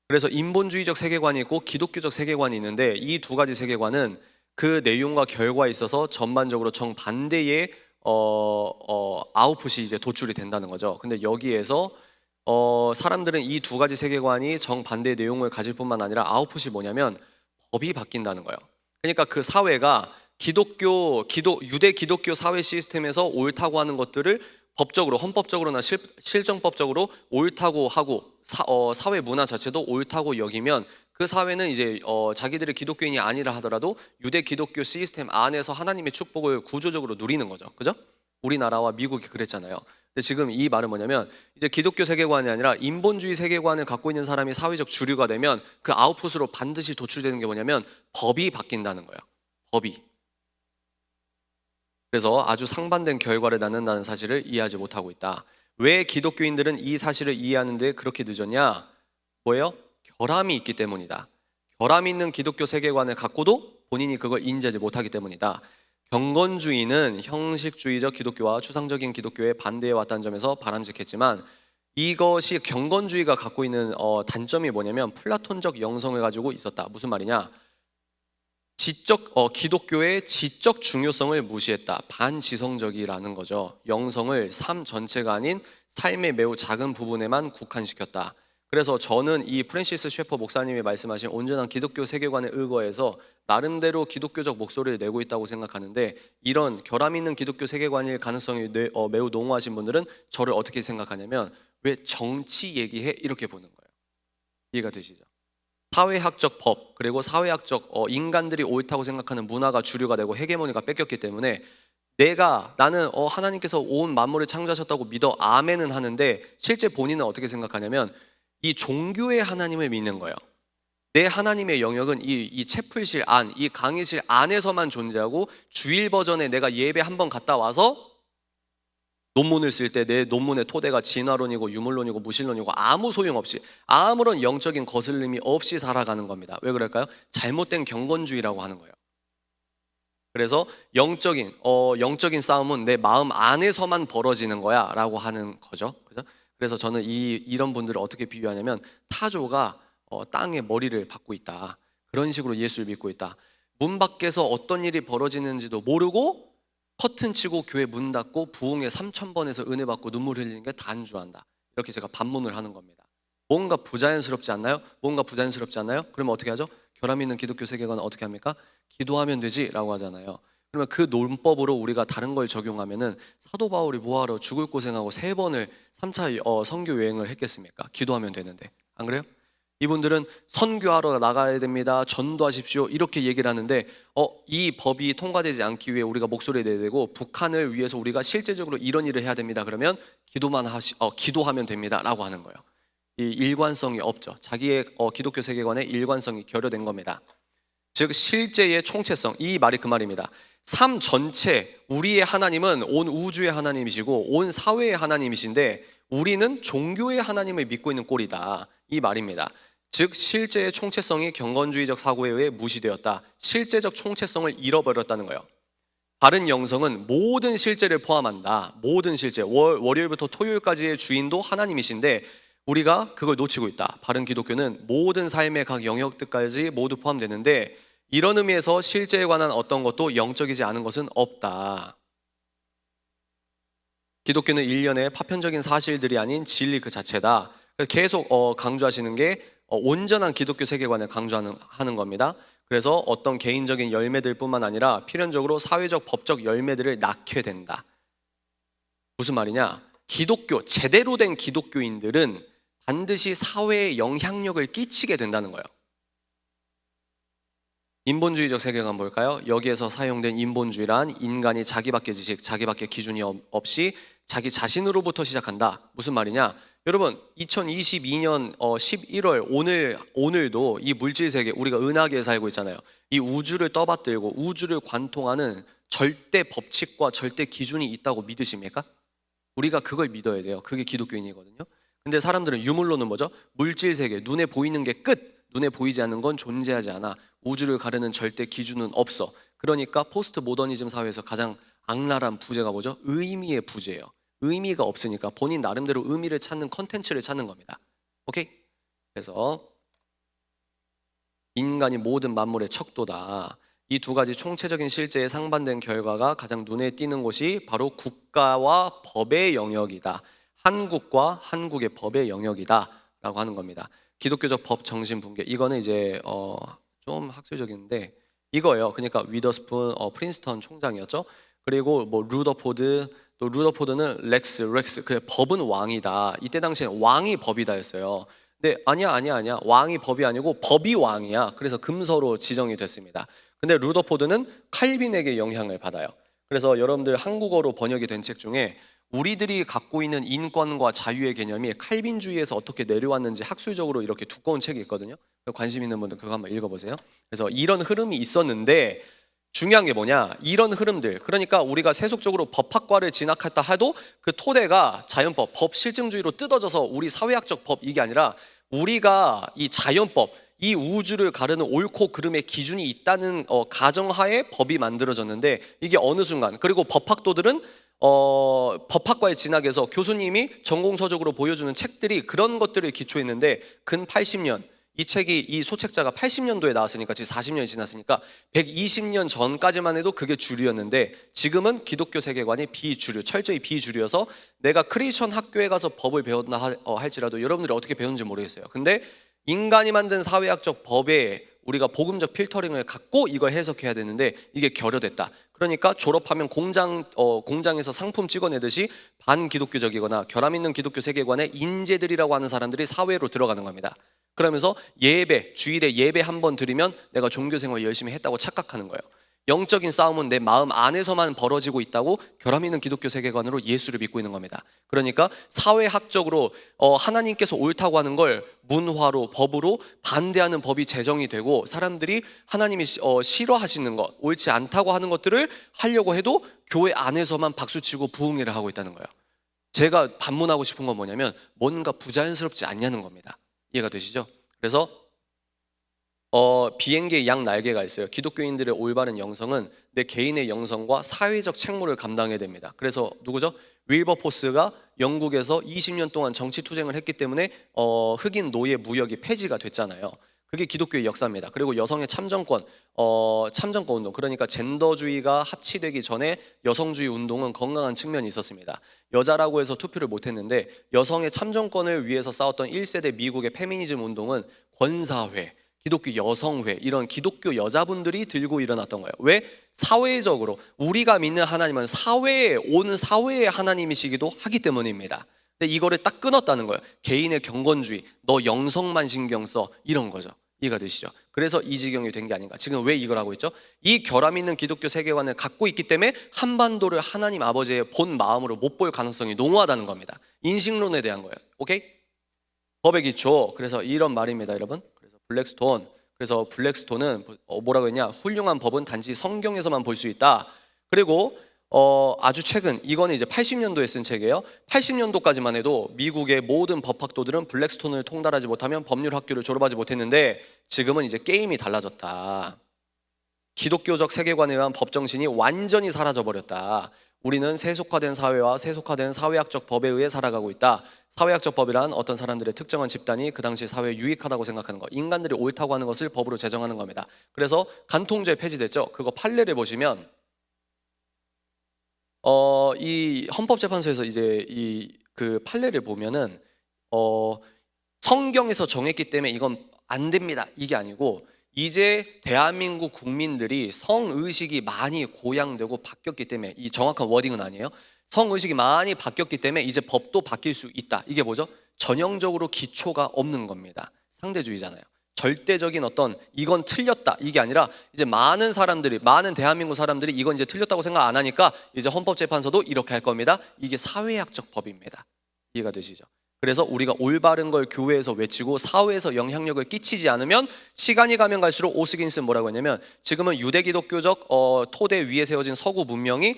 그래서 인본주의적 세계관이 있고 기독교적 세계관이 있는데 이 두 가지 세계관은 그 내용과 결과에 있어서 전반적으로 정반대의 아웃풋이 이제 도출이 된다는 거죠. 근데 여기에서 사람들은 이 두 가지 세계관이 정반대의 내용을 가질 뿐만 아니라 아웃풋이 뭐냐면 법이 바뀐다는 거예요. 그러니까 그 사회가 유대 기독교 사회 시스템에서 옳다고 하는 것들을 법적으로, 헌법적으로나 실정법적으로 옳다고 하고 사회 문화 자체도 옳다고 여기면 그 사회는 이제 자기들이 기독교인이 아니라 하더라도 유대 기독교 시스템 안에서 하나님의 축복을 구조적으로 누리는 거죠. 그죠? 우리나라와 미국이 그랬잖아요. 근데 지금 이 말은 뭐냐면 이제 기독교 세계관이 아니라 인본주의 세계관을 갖고 있는 사람이 사회적 주류가 되면 그 아웃풋으로 반드시 도출되는 게 뭐냐면 법이 바뀐다는 거예요. 법이. 그래서 아주 상반된 결과를 낳는다는 사실을 이해하지 못하고 있다. 왜 기독교인들은 이 사실을 이해하는데 그렇게 늦었냐? 뭐예요? 결함이 있기 때문이다. 결함 있는 기독교 세계관을 갖고도 본인이 그걸 인지하지 못하기 때문이다. 경건주의는 형식주의적 기독교와 추상적인 기독교에 반대해 왔다는 점에서 바람직했지만 이것이 경건주의가 갖고 있는 단점이 뭐냐면 플라톤적 영성을 가지고 있었다. 무슨 말이냐? 기독교의 지적 중요성을 무시했다. 반지성적이라는 거죠. 영성을 삶 전체가 아닌 삶의 매우 작은 부분에만 국한시켰다. 그래서 저는 이 프랜시스 셰퍼 목사님이 말씀하신 온전한 기독교 세계관에 의거해서 나름대로 기독교적 목소리를 내고 있다고 생각하는데 이런 결함 있는 기독교 세계관일 가능성이 매우 농후하신 분들은 저를 어떻게 생각하냐면 왜 정치 얘기해? 이렇게 보는 거예요. 이해가 되시죠? 사회학적 법 그리고 사회학적 인간들이 옳다고 생각하는 문화가 주류가 되고 헤게모니가 뺏겼기 때문에 나는 하나님께서 온 만물을 창조하셨다고 믿어 아멘은 하는데 실제 본인은 어떻게 생각하냐면 이 종교의 하나님을 믿는 거예요. 내 하나님의 영역은 이 채플실 안, 이 강의실 안에서만 존재하고 주일 버전에 내가 예배 한번 갔다 와서 논문을 쓸 때 내 논문의 토대가 진화론이고 유물론이고 무신론이고 아무 소용없이 아무런 영적인 거슬림이 없이 살아가는 겁니다. 왜 그럴까요? 잘못된 경건주의라고 하는 거예요. 그래서 영적인 싸움은 내 마음 안에서만 벌어지는 거야 라고 하는 거죠. 그죠? 그래서 저는 이런 분들을 어떻게 비유하냐면 타조가 땅에 머리를 박고 있다. 그런 식으로 예수를 믿고 있다. 문 밖에서 어떤 일이 벌어지는지도 모르고 커튼 치고 교회 문 닫고 부흥회 3000번에서 은혜 받고 눈물 흘리는 게 단주한다. 이렇게 제가 반문을 하는 겁니다. 뭔가 부자연스럽지 않나요? 그러면 어떻게 하죠? 결함 있는 기독교 세계관은 어떻게 합니까? 기도하면 되지 라고 하잖아요. 그러면 그 논법으로 우리가 다른 걸 적용하면은 사도 바울이 뭐하러 죽을 고생하고 3번을 3차 선교 여행을 했겠습니까? 기도하면 되는데. 안 그래요? 이분들은 선교하러 나가야 됩니다. 전도하십시오. 이렇게 얘기를 하는데 이 법이 통과되지 않기 위해 우리가 목소리를 내야 되고 북한을 위해서 우리가 실제적으로 이런 일을 해야 됩니다. 그러면 기도하면 됩니다. 라고 하는 거예요. 이 일관성이 없죠. 자기의 기독교 세계관의 일관성이 결여된 겁니다. 즉 실제의 총체성, 이 말이 그 말입니다. 삶 전체 우리의 하나님은 온 우주의 하나님이시고 온 사회의 하나님이신데 우리는 종교의 하나님을 믿고 있는 꼴이다. 이 말입니다. 즉 실제의 총체성이 경건주의적 사고에 의해 무시되었다. 실제적 총체성을 잃어버렸다는 거예요. 바른 영성은 모든 실제를 포함한다. 모든 실제, 월요일부터 토요일까지의 주인도 하나님이신데 우리가 그걸 놓치고 있다. 바른 기독교는 모든 삶의 각 영역들까지 모두 포함되는데 이런 의미에서 실제에 관한 어떤 것도 영적이지 않은 것은 없다. 기독교는 일련의 파편적인 사실들이 아닌 진리 그 자체다. 계속 강조하시는 게 온전한 기독교 세계관을 강조하는 겁니다. 그래서 어떤 개인적인 열매들뿐만 아니라 필연적으로 사회적 법적 열매들을 낳게 된다. 무슨 말이냐? 제대로 된 기독교인들은 반드시 사회에 영향력을 끼치게 된다는 거예요. 인본주의적 세계관 볼까요? 여기에서 사용된 인본주의란 인간이 자기밖에 지식, 자기밖에 기준이 없이 자기 자신으로부터 시작한다. 무슨 말이냐? 여러분 2022년 11월 오늘도 이 물질 세계, 우리가 은하계에 살고 있잖아요. 이 우주를 떠받들고 우주를 관통하는 절대 법칙과 절대 기준이 있다고 믿으십니까? 우리가 그걸 믿어야 돼요. 그게 기독교인이거든요. 근데 사람들은 유물론은 뭐죠? 물질 세계, 눈에 보이는 게 끝, 눈에 보이지 않는 건 존재하지 않아. 우주를 가르는 절대 기준은 없어. 그러니까 포스트 모더니즘 사회에서 가장 악랄한 부재가 뭐죠? 의미의 부재예요. 의미가 없으니까 본인 나름대로 의미를 찾는 컨텐츠를 찾는 겁니다. 오케이? 그래서 인간이 모든 만물의 척도다. 이 두 가지 총체적인 실제에 상반된 결과가 가장 눈에 띄는 것이 바로 국가와 법의 영역이다. 한국과 한국의 법의 영역이다 라고 하는 겁니다. 기독교적 법 정신 붕괴, 이거는 이제 좀 학술적인데 이거예요. 그러니까 위더스푼 프린스턴 총장이었죠. 그리고 뭐 루더포드, 또 루더포드는 렉스 그 법은 왕이다. 이때 당시에는 왕이 법이다였어요. 근데 아니야 왕이 법이 아니고 법이 왕이야. 그래서 금서로 지정이 됐습니다. 근데 루더포드는 칼빈에게 영향을 받아요. 그래서 여러분들 한국어로 번역이 된 책 중에 우리들이 갖고 있는 인권과 자유의 개념이 칼빈주의에서 어떻게 내려왔는지 학술적으로 이렇게 두꺼운 책이 있거든요. 관심 있는 분들 그거 한번 읽어보세요. 그래서 이런 흐름이 있었는데 중요한 게 뭐냐? 이런 흐름들, 그러니까 우리가 세속적으로 법학과를 진학했다 해도 그 토대가 자연법, 법 실증주의로 뜯어져서 우리 사회학적 법 이게 아니라 우리가 이 자연법, 이 우주를 가르는 옳고 그름의 기준이 있다는 가정하에 법이 만들어졌는데 이게 어느 순간, 그리고 법학도들은 법학과에 진학해서 교수님이 전공서적으로 보여주는 책들이 그런 것들을 기초했는데 근 80년, 이 소책자가 80년도에 나왔으니까 지금 40년이 지났으니까 120년 전까지만 해도 그게 주류였는데 지금은 기독교 세계관이 비주류, 철저히 비주류여서 내가 크리스천 학교에 가서 법을 배웠나 할지라도 여러분들이 어떻게 배우는지 모르겠어요. 근데 인간이 만든 사회학적 법에 우리가 복음적 필터링을 갖고 이걸 해석해야 되는데 이게 결여됐다. 그러니까 졸업하면 공장에서 상품 찍어내듯이 반기독교적이거나 결함 있는 기독교 세계관의 인재들이라고 하는 사람들이 사회로 들어가는 겁니다. 그러면서 주일에 예배 한 번 드리면 내가 종교생활 열심히 했다고 착각하는 거예요. 영적인 싸움은 내 마음 안에서만 벌어지고 있다고 결함 있는 기독교 세계관으로 예수를 믿고 있는 겁니다. 그러니까 사회학적으로 하나님께서 옳다고 하는 걸 문화로, 법으로 반대하는 법이 제정이 되고 사람들이 하나님이 싫어하시는 것, 옳지 않다고 하는 것들을 하려고 해도 교회 안에서만 박수치고 부흥회를 하고 있다는 거예요. 제가 반문하고 싶은 건 뭐냐면 뭔가 부자연스럽지 않냐는 겁니다. 이해가 되시죠? 그래서 비행기의 양 날개가 있어요. 기독교인들의 올바른 영성은 내 개인의 영성과 사회적 책무를 감당해야 됩니다. 그래서 누구죠? 윌버포스가 영국에서 20년 동안 정치 투쟁을 했기 때문에 흑인 노예 무역이 폐지가 됐잖아요. 그게 기독교의 역사입니다. 그리고 여성의 참정권 운동, 그러니까 젠더주의가 합치되기 전에 여성주의 운동은 건강한 측면이 있었습니다. 여자라고 해서 투표를 못했는데 여성의 참정권을 위해서 싸웠던 1세대 미국의 페미니즘 운동은 권사회, 기독교 여성회, 이런 기독교 여자분들이 들고 일어났던 거예요. 왜? 사회적으로 우리가 믿는 하나님은 온 사회의 하나님이시기도 하기 때문입니다. 근데 이거를 딱 끊었다는 거예요. 개인의 경건주의, 너 영성만 신경 써, 이런 거죠. 이해가 되시죠? 그래서 이 지경이 된 게 아닌가. 지금 왜 이걸 하고 있죠? 이 결함 있는 기독교 세계관을 갖고 있기 때문에 한반도를 하나님 아버지의 본 마음으로 못 볼 가능성이 농후하다는 겁니다. 인식론에 대한 거예요. 오케이? 법의 기초. 그래서 이런 말입니다, 여러분. 그래서 블랙스톤은 뭐라고 했냐? 훌륭한 법은 단지 성경에서만 볼 수 있다. 그리고 아주 최근, 이거는 이제 80년도에 쓴 책이에요. 80년도까지만 해도 미국의 모든 법학도들은 블랙스톤을 통달하지 못하면 법률 학교를 졸업하지 못했는데 지금은 이제 게임이 달라졌다. 기독교적 세계관에 의한 법정신이 완전히 사라져버렸다. 우리는 세속화된 사회와 세속화된 사회학적 법에 의해 살아가고 있다. 사회학적 법이란 어떤 사람들의 특정한 집단이 그 당시 사회에 유익하다고 생각하는 것, 인간들이 옳다고 하는 것을 법으로 제정하는 겁니다. 그래서 간통죄 폐지됐죠. 그거 판례를 보시면 이 헌법재판소에서 이제 그 판례를 보면은 성경에서 정했기 때문에 이건 안 됩니다. 이게 아니고 이제 대한민국 국민들이 성의식이 많이 고양되고 바뀌었기 때문에, 이 정확한 워딩은 아니에요. 성의식이 많이 바뀌었기 때문에 이제 법도 바뀔 수 있다. 이게 뭐죠? 전형적으로 기초가 없는 겁니다. 상대주의잖아요. 절대적인 어떤 이건 틀렸다 이게 아니라 이제 많은 사람들이, 많은 대한민국 사람들이 이건 이제 틀렸다고 생각 안 하니까 이제 헌법재판소도 이렇게 할 겁니다. 이게 사회학적 법입니다. 이해가 되시죠? 그래서 우리가 올바른 걸 교회에서 외치고 사회에서 영향력을 끼치지 않으면 시간이 가면 갈수록 오스긴스는 뭐라고 했냐면, 지금은 유대 기독교적 토대 위에 세워진 서구 문명이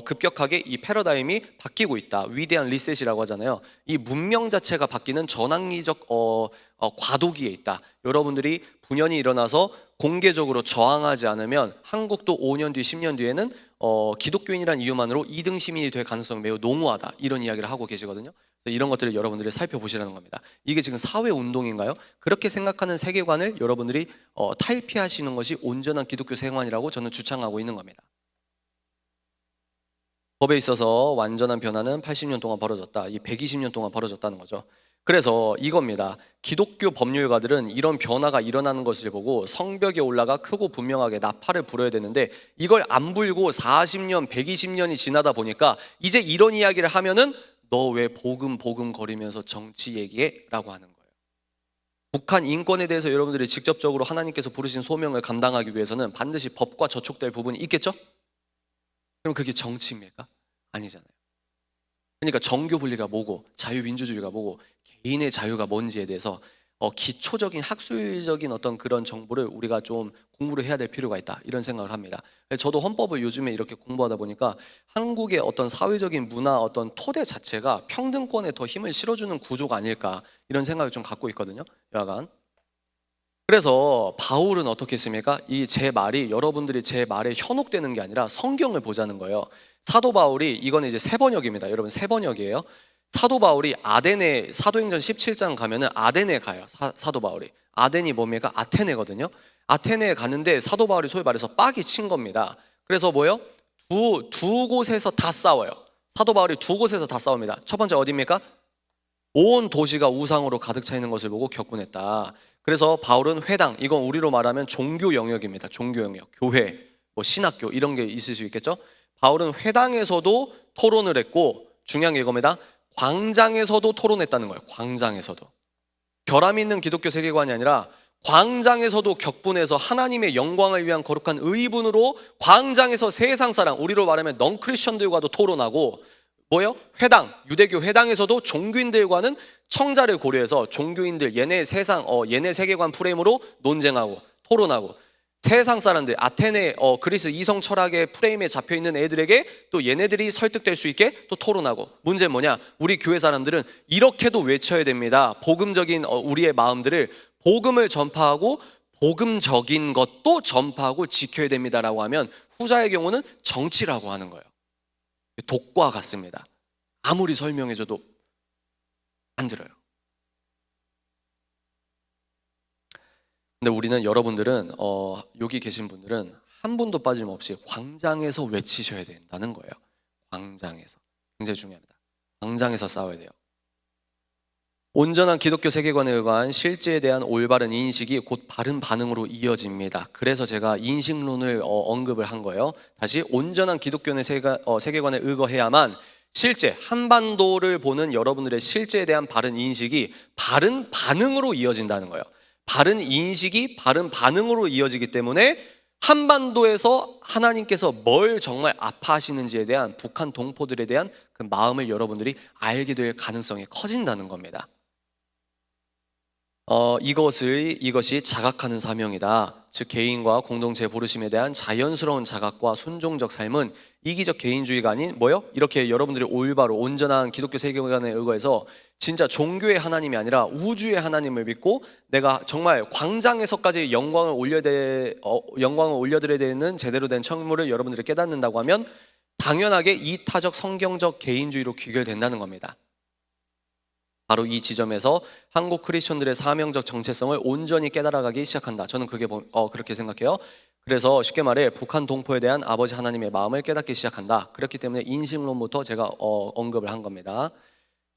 급격하게 이 패러다임이 바뀌고 있다. 위대한 리셋이라고 하잖아요. 이 문명 자체가 바뀌는 전환기적 과도기에 있다. 여러분들이 분연히 일어나서 공개적으로 저항하지 않으면 한국도 5년 뒤, 10년 뒤에는 기독교인이란 이유만으로 2등 시민이 될 가능성이 매우 농후하다. 이런 이야기를 하고 계시거든요. 그래서 이런 것들을 여러분들이 살펴보시라는 겁니다. 이게 지금 사회운동인가요? 그렇게 생각하는 세계관을 여러분들이 탈피하시는 것이 온전한 기독교 세계관이라고 저는 주창하고 있는 겁니다. 법에 있어서 완전한 변화는 80년 동안 벌어졌다. 이 120년 동안 벌어졌다는 거죠. 그래서 이겁니다. 기독교 법률가들은 이런 변화가 일어나는 것을 보고 성벽에 올라가 크고 분명하게 나팔을 불어야 되는데, 이걸 안 불고 40년, 120년이 지나다 보니까 이제 이런 이야기를 하면은 너 왜 복음 거리면서 정치 얘기해? 라고 하는 거예요. 북한 인권에 대해서 여러분들이 직접적으로 하나님께서 부르신 소명을 감당하기 위해서는 반드시 법과 저촉될 부분이 있겠죠? 그럼 그게 정치입니까? 아니잖아요. 그러니까 정교 분리가 뭐고 자유민주주의가 뭐고 개인의 자유가 뭔지에 대해서 기초적인 학술적인 어떤 그런 정보를 우리가 좀 공부를 해야 될 필요가 있다, 이런 생각을 합니다. 저도 헌법을 요즘에 이렇게 공부하다 보니까 한국의 어떤 사회적인 문화, 어떤 토대 자체가 평등권에 더 힘을 실어주는 구조가 아닐까, 이런 생각을 좀 갖고 있거든요. 여하간 그래서 바울은 어떻게 했습니까? 이 제 말이 여러분들이 제 말에 현혹되는 게 아니라 성경을 보자는 거예요. 사도 바울이, 이거는 이제 세 번역입니다. 여러분 세 번역이에요. 사도 바울이 아덴에, 사도행전 17장 가면은 아덴에 가요. 사도 바울이. 아덴이 뭡니까? 아테네거든요. 아테네에 가는데 사도 바울이 소위 말해서 빡이 친 겁니다. 그래서 뭐요? 두 곳에서 다 싸워요. 사도 바울이 두 곳에서 다 싸웁니다. 첫 번째 어디입니까? 온 도시가 우상으로 가득 차 있는 것을 보고 격분했다. 그래서 바울은 회당, 이건 우리로 말하면 종교 영역입니다. 종교 영역, 교회, 뭐 신학교 이런 게 있을 수 있겠죠. 바울은 회당에서도 토론을 했고, 중요한 게 이겁니다. 광장에서도 토론했다는 거예요. 광장에서도. 결함 있는 기독교 세계관이 아니라 광장에서도 격분해서 하나님의 영광을 위한 거룩한 의분으로 광장에서 세상 사람, 우리로 말하면 넌 크리스천들과도 토론하고, 뭐요? 회당, 유대교 회당에서도 종교인들과는 청자를 고려해서 종교인들 얘네 세상 얘네 세계관 프레임으로 논쟁하고 토론하고, 세상 사람들 아테네 그리스 이성 철학의 프레임에 잡혀 있는 애들에게 또 얘네들이 설득될 수 있게 또 토론하고. 문제는 뭐냐? 우리 교회 사람들은 이렇게도 외쳐야 됩니다. 복음적인 우리의 마음들을 복음을 전파하고 복음적인 것도 전파하고 지켜야 됩니다라고 하면 후자의 경우는 정치라고 하는 거예요. 독과 같습니다. 아무리 설명해줘도 안 들어요. 근데 우리는, 여러분들은 여기 계신 분들은 한 분도 빠짐없이 광장에서 외치셔야 된다는 거예요. 광장에서. 굉장히 중요합니다. 광장에서 싸워야 돼요. 온전한 기독교 세계관에 의한 실제에 대한 올바른 인식이 곧 바른 반응으로 이어집니다. 그래서 제가 인식론을 언급을 한 거예요. 다시, 온전한 기독교의 세계관에 의거해야만 실제 한반도를 보는 여러분들의 실제에 대한 바른 인식이 바른 반응으로 이어진다는 거예요. 바른 인식이 바른 반응으로 이어지기 때문에 한반도에서 하나님께서 뭘 정말 아파하시는지에 대한 북한 동포들에 대한 그 마음을 여러분들이 알게 될 가능성이 커진다는 겁니다. 이것이 자각하는 사명이다. 즉 개인과 공동체 부르심에 대한 자연스러운 자각과 순종적 삶은 이기적 개인주의가 아닌 뭐요? 이렇게 여러분들이 올바로 온전한 기독교 세계관에 의거해서 진짜 종교의 하나님이 아니라 우주의 하나님을 믿고 내가 정말 광장에서까지 영광을 올려드려야 되는 제대로 된 책무를 여러분들이 깨닫는다고 하면 당연하게 이타적 성경적 개인주의로 귀결된다는 겁니다. 바로 이 지점에서 한국 크리스천들의 사명적 정체성을 온전히 깨달아가기 시작한다. 저는 그렇게 생각해요. 그래서 쉽게 말해 북한 동포에 대한 아버지 하나님의 마음을 깨닫기 시작한다. 그렇기 때문에 인식론부터 제가 언급을 한 겁니다.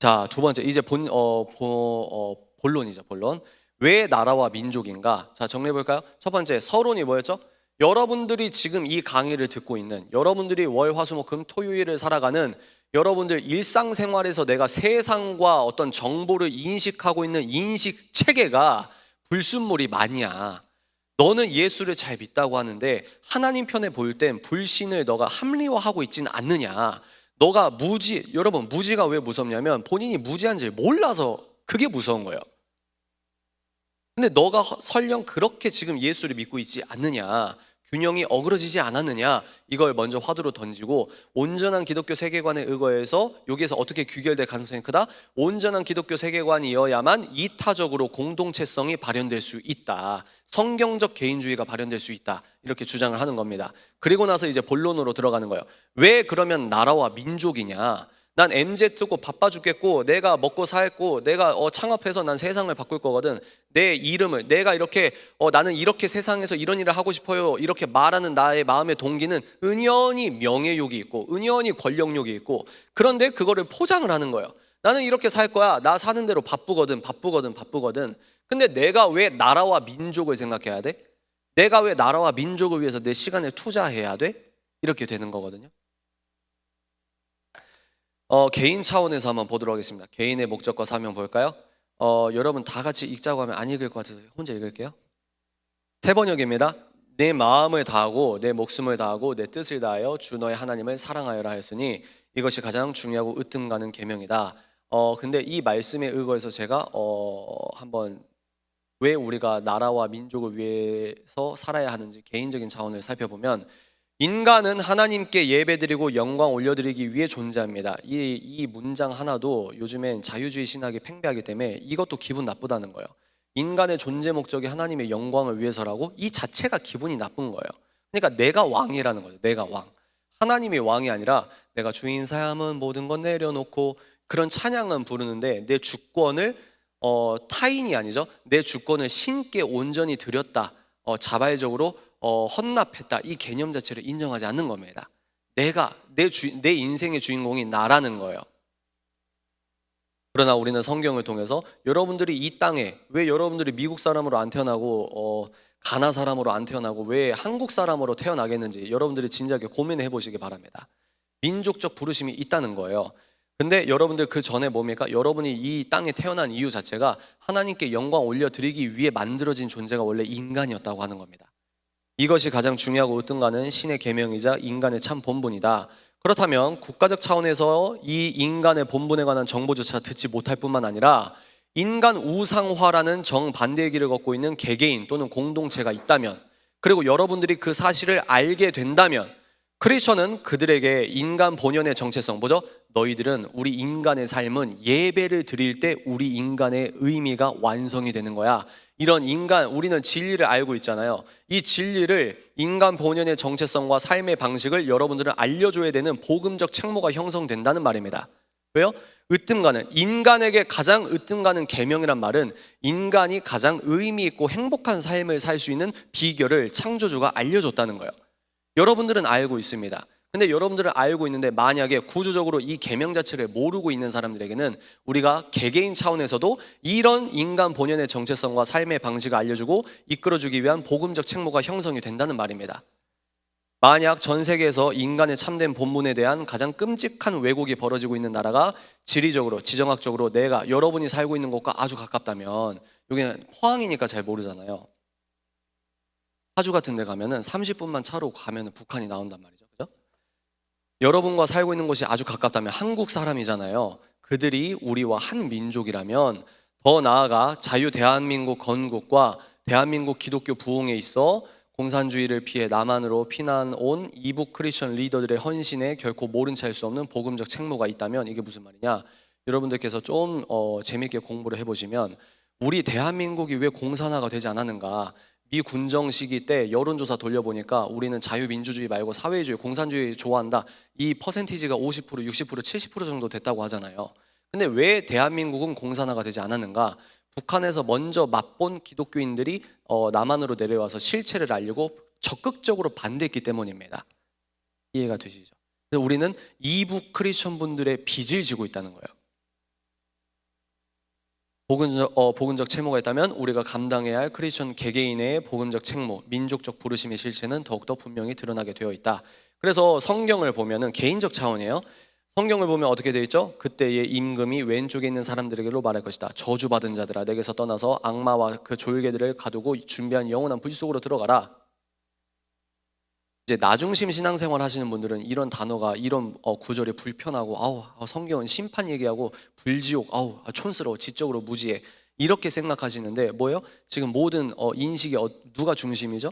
자, 두 번째, 이제 본론이죠, 본론. 왜 나라와 민족인가? 자, 정리해 볼까요? 첫 번째, 서론이 뭐였죠? 여러분들이 지금 이 강의를 듣고 있는, 여러분들이 월, 화, 수, 목, 금, 토, 요일을 살아가는 여러분들 일상생활에서 내가 세상과 어떤 정보를 인식하고 있는 인식 체계가 불순물이 많냐. 너는 예수를 잘 믿다고 하는데 하나님 편에 보일 땐 불신을 너가 합리화하고 있진 않느냐. 너가 여러분 무지가 왜 무섭냐면 본인이 무지한지 몰라서 그게 무서운 거예요. 근데 너가 설령 그렇게 지금 예수를 믿고 있지 않느냐, 균형이 어그러지지 않았느냐, 이걸 먼저 화두로 던지고, 온전한 기독교 세계관에 의거해서 여기에서 어떻게 귀결될 가능성이 크다? 온전한 기독교 세계관이어야만 이타적으로 공동체성이 발현될 수 있다, 성경적 개인주의가 발현될 수 있다, 이렇게 주장을 하는 겁니다. 그리고 나서 이제 본론으로 들어가는 거예요. 왜 그러면 나라와 민족이냐? 난 MZ고 바빠 죽겠고 내가 먹고 살고 내가 창업해서 난 세상을 바꿀 거거든. 내 이름을 내가 이렇게 나는 이렇게 세상에서 이런 일을 하고 싶어요, 이렇게 말하는 나의 마음의 동기는 은연히 명예욕이 있고 은연히 권력욕이 있고, 그런데 그거를 포장을 하는 거예요. 나는 이렇게 살 거야. 나 사는 대로 바쁘거든. 근데 내가 왜 나라와 민족을 생각해야 돼? 내가 왜 나라와 민족을 위해서 내 시간을 투자해야 돼? 이렇게 되는 거거든요. 개인 차원에서 한번 보도록 하겠습니다. 개인의 목적과 사명 볼까요? 여러분 다 같이 읽자고 하면 안 읽을 것 같아서 혼자 읽을게요. 세 번역입니다. 내 마음을 다하고 내 목숨을 다하고 내 뜻을 다하여 주 너의 하나님을 사랑하여라 하였으니 이것이 가장 중요하고 으뜸 가는 계명이다. 근데 이 말씀에 의거해서 제가 한번 왜 우리가 나라와 민족을 위해서 살아야 하는지 개인적인 차원을 살펴보면, 인간은 하나님께 예배드리고 영광 올려드리기 위해 존재합니다. 이 문장 하나도 요즘엔 자유주의 신학이 팽배하기 때문에 이것도 기분 나쁘다는 거예요. 인간의 존재 목적이 하나님의 영광을 위해서라고? 이 자체가 기분이 나쁜 거예요. 그러니까 내가 왕이라는 거죠. 내가 왕. 하나님이 왕이 아니라 내가 주인 사함은 모든 건 내려놓고, 그런 찬양은 부르는데 내 주권을 타인이 아니죠. 내 주권을 신께 온전히 드렸다, 자발적으로 헌납했다, 이 개념 자체를 인정하지 않는 겁니다. 내 인생의 주인공이 나라는 거예요. 그러나 우리는 성경을 통해서 여러분들이 이 땅에 왜 여러분들이 미국 사람으로 안 태어나고 가나 사람으로 안 태어나고 왜 한국 사람으로 태어나겠는지 여러분들이 진지하게 고민해 보시기 바랍니다. 민족적 부르심이 있다는 거예요. 근데 여러분들 그 전에 뭡니까? 여러분이 이 땅에 태어난 이유 자체가 하나님께 영광 올려드리기 위해 만들어진 존재가 원래 인간이었다고 하는 겁니다. 이것이 가장 중요하고 으뜸가는 신의 계명이자 인간의 참 본분이다. 그렇다면 국가적 차원에서 이 인간의 본분에 관한 정보조차 듣지 못할 뿐만 아니라 인간 우상화라는 정반대의 길을 걷고 있는 개개인 또는 공동체가 있다면, 그리고 여러분들이 그 사실을 알게 된다면, 크리스천은 그들에게 인간 본연의 정체성, 뭐죠? 너희들은, 우리 인간의 삶은 예배를 드릴 때 우리 인간의 의미가 완성이 되는 거야. 이런 우리는 진리를 알고 있잖아요. 이 진리를, 인간 본연의 정체성과 삶의 방식을 여러분들은 알려줘야 되는 복음적 책무가 형성된다는 말입니다. 왜요? 인간에게 가장 으뜸가는 계명이란 말은 인간이 가장 의미 있고 행복한 삶을 살 수 있는 비결을 창조주가 알려줬다는 거예요. 여러분들은 알고 있습니다. 근데 여러분들은 알고 있는데 만약에 구조적으로 이 계명 자체를 모르고 있는 사람들에게는 우리가 개개인 차원에서도 이런 인간 본연의 정체성과 삶의 방식을 알려주고 이끌어주기 위한 복음적 책무가 형성이 된다는 말입니다. 만약 전 세계에서 인간의 참된 본분에 대한 가장 끔찍한 왜곡이 벌어지고 있는 나라가 지리적으로, 지정학적으로 여러분이 살고 있는 곳과 아주 가깝다면, 여기는 포항이니까 잘 모르잖아요. 파주 같은 데 가면은 30분만 차로 가면은 북한이 나온단 말이죠. 그죠? 여러분과 살고 있는 곳이 아주 가깝다면 한국 사람이잖아요. 그들이 우리와 한 민족이라면, 더 나아가 자유 대한민국 건국과 대한민국 기독교 부흥에 있어 공산주의를 피해 남한으로 피난 온 이북 크리스천 리더들의 헌신에 결코 모른 체 할 수 없는 복음적 책무가 있다면, 이게 무슨 말이냐? 여러분들께서 좀 재미있게 공부를 해보시면, 우리 대한민국이 왜 공산화가 되지 않았는가? 미 군정 시기 때 여론조사 돌려보니까 우리는 자유민주주의 말고 사회주의, 공산주의 좋아한다, 이 퍼센티지가 50%, 60%, 70% 정도 됐다고 하잖아요. 근데 왜 대한민국은 공산화가 되지 않았는가? 북한에서 먼저 맛본 기독교인들이 남한으로 내려와서 실체를 알리고 적극적으로 반대했기 때문입니다. 이해가 되시죠? 우리는 이북 크리스천 분들의 빚을 지고 있다는 거예요. 복음적 책무가 있다면 우리가 감당해야 할 크리스천 개개인의 복음적 책무, 민족적 부르심의 실체는 더욱더 분명히 드러나게 되어 있다. 그래서 성경을 보면은 개인적 차원이에요. 성경을 보면 어떻게 되어 있죠? 그때의 임금이 왼쪽에 있는 사람들에게로 말할 것이다. 저주받은 자들아, 내게서 떠나서 악마와 그 졸개들을 가두고 준비한 영원한 불 속으로 들어가라. 이제 나중심 신앙생활 하시는 분들은 이런 단어가, 이런 구절이 불편하고, 성경은 심판 얘기하고 불지옥, 촌스러워, 지적으로 무지해, 이렇게 생각하시는데 뭐예요? 지금 모든 인식이 누가 중심이죠?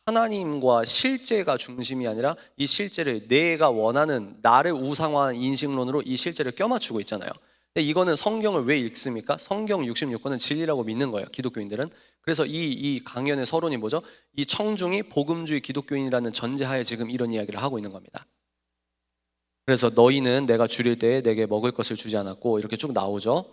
하나님과 실제가 중심이 아니라 이 실제를 내가 원하는 나를 우상화한 인식론으로 이 실제를 껴맞추고 있잖아요. 근데 이거는 성경을 왜 읽습니까? 성경 66권은 진리라고 믿는 거예요, 기독교인들은. 그래서 이 강연의 서론이 뭐죠? 이 청중이 복음주의 기독교인이라는 전제하에 지금 이런 이야기를 하고 있는 겁니다. 그래서 너희는 내가 줄일 때에 내게 먹을 것을 주지 않았고, 이렇게 쭉 나오죠.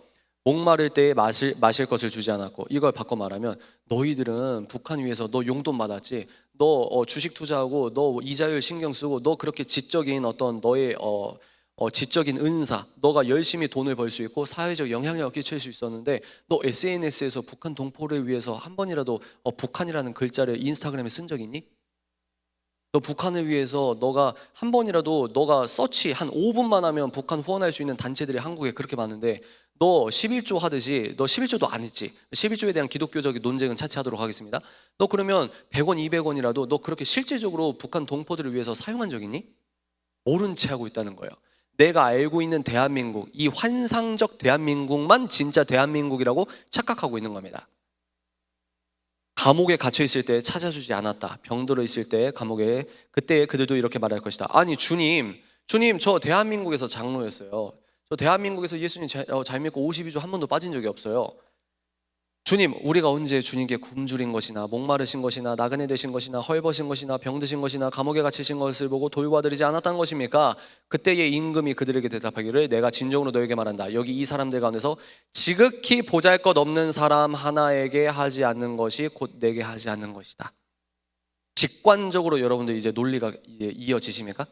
목마를 때에 마실 것을 주지 않았고, 이걸 바꿔 말하면 너희들은 북한 위에서 너 용돈 받았지, 너 주식 투자하고 너 이자율 신경 쓰고 너 그렇게 지적인 어떤 너의 지적인 은사, 너가 열심히 돈을 벌 수 있고 사회적 영향력을 끼칠 수 있었는데 너 SNS에서 북한 동포를 위해서 한 번이라도 북한이라는 글자를 인스타그램에 쓴 적 있니? 너 북한을 위해서 너가 한 번이라도 너가 서치 한 5분만 하면 북한 후원할 수 있는 단체들이 한국에 그렇게 많은데 너 11조 하듯이, 너 11조도 안 했지. 11조에 대한 기독교적인 논쟁은 차치하도록 하겠습니다. 너 그러면 100원, 200원이라도 너 그렇게 실질적으로 북한 동포들을 위해서 사용한 적 있니? 모른 채 하고 있다는 거예요. 내가 알고 있는 대한민국, 이 환상적 대한민국만 진짜 대한민국이라고 착각하고 있는 겁니다. 감옥에 갇혀 있을 때 찾아주지 않았다. 병들어 있을 때 감옥에, 그때 그들도 이렇게 말할 것이다. 아니 주님 저 대한민국에서 장로였어요. 저 대한민국에서 예수님 잘 믿고 52조 한 번도 빠진 적이 없어요. 주님, 우리가 언제 주님께 굶주린 것이나 목마르신 것이나 나그네 되신 것이나 헐벗은 것이나 병드신 것이나 감옥에 갇히신 것을 보고 돌봐드리지 않았다는 것입니까? 그때의 임금이 그들에게 대답하기를 내가 진정으로 너에게 말한다. 여기 이 사람들 가운데서 지극히 보잘것없는 사람 하나에게 하지 않는 것이 곧 내게 하지 않는 것이다. 직관적으로 여러분들 이제 논리가 이어지십니까?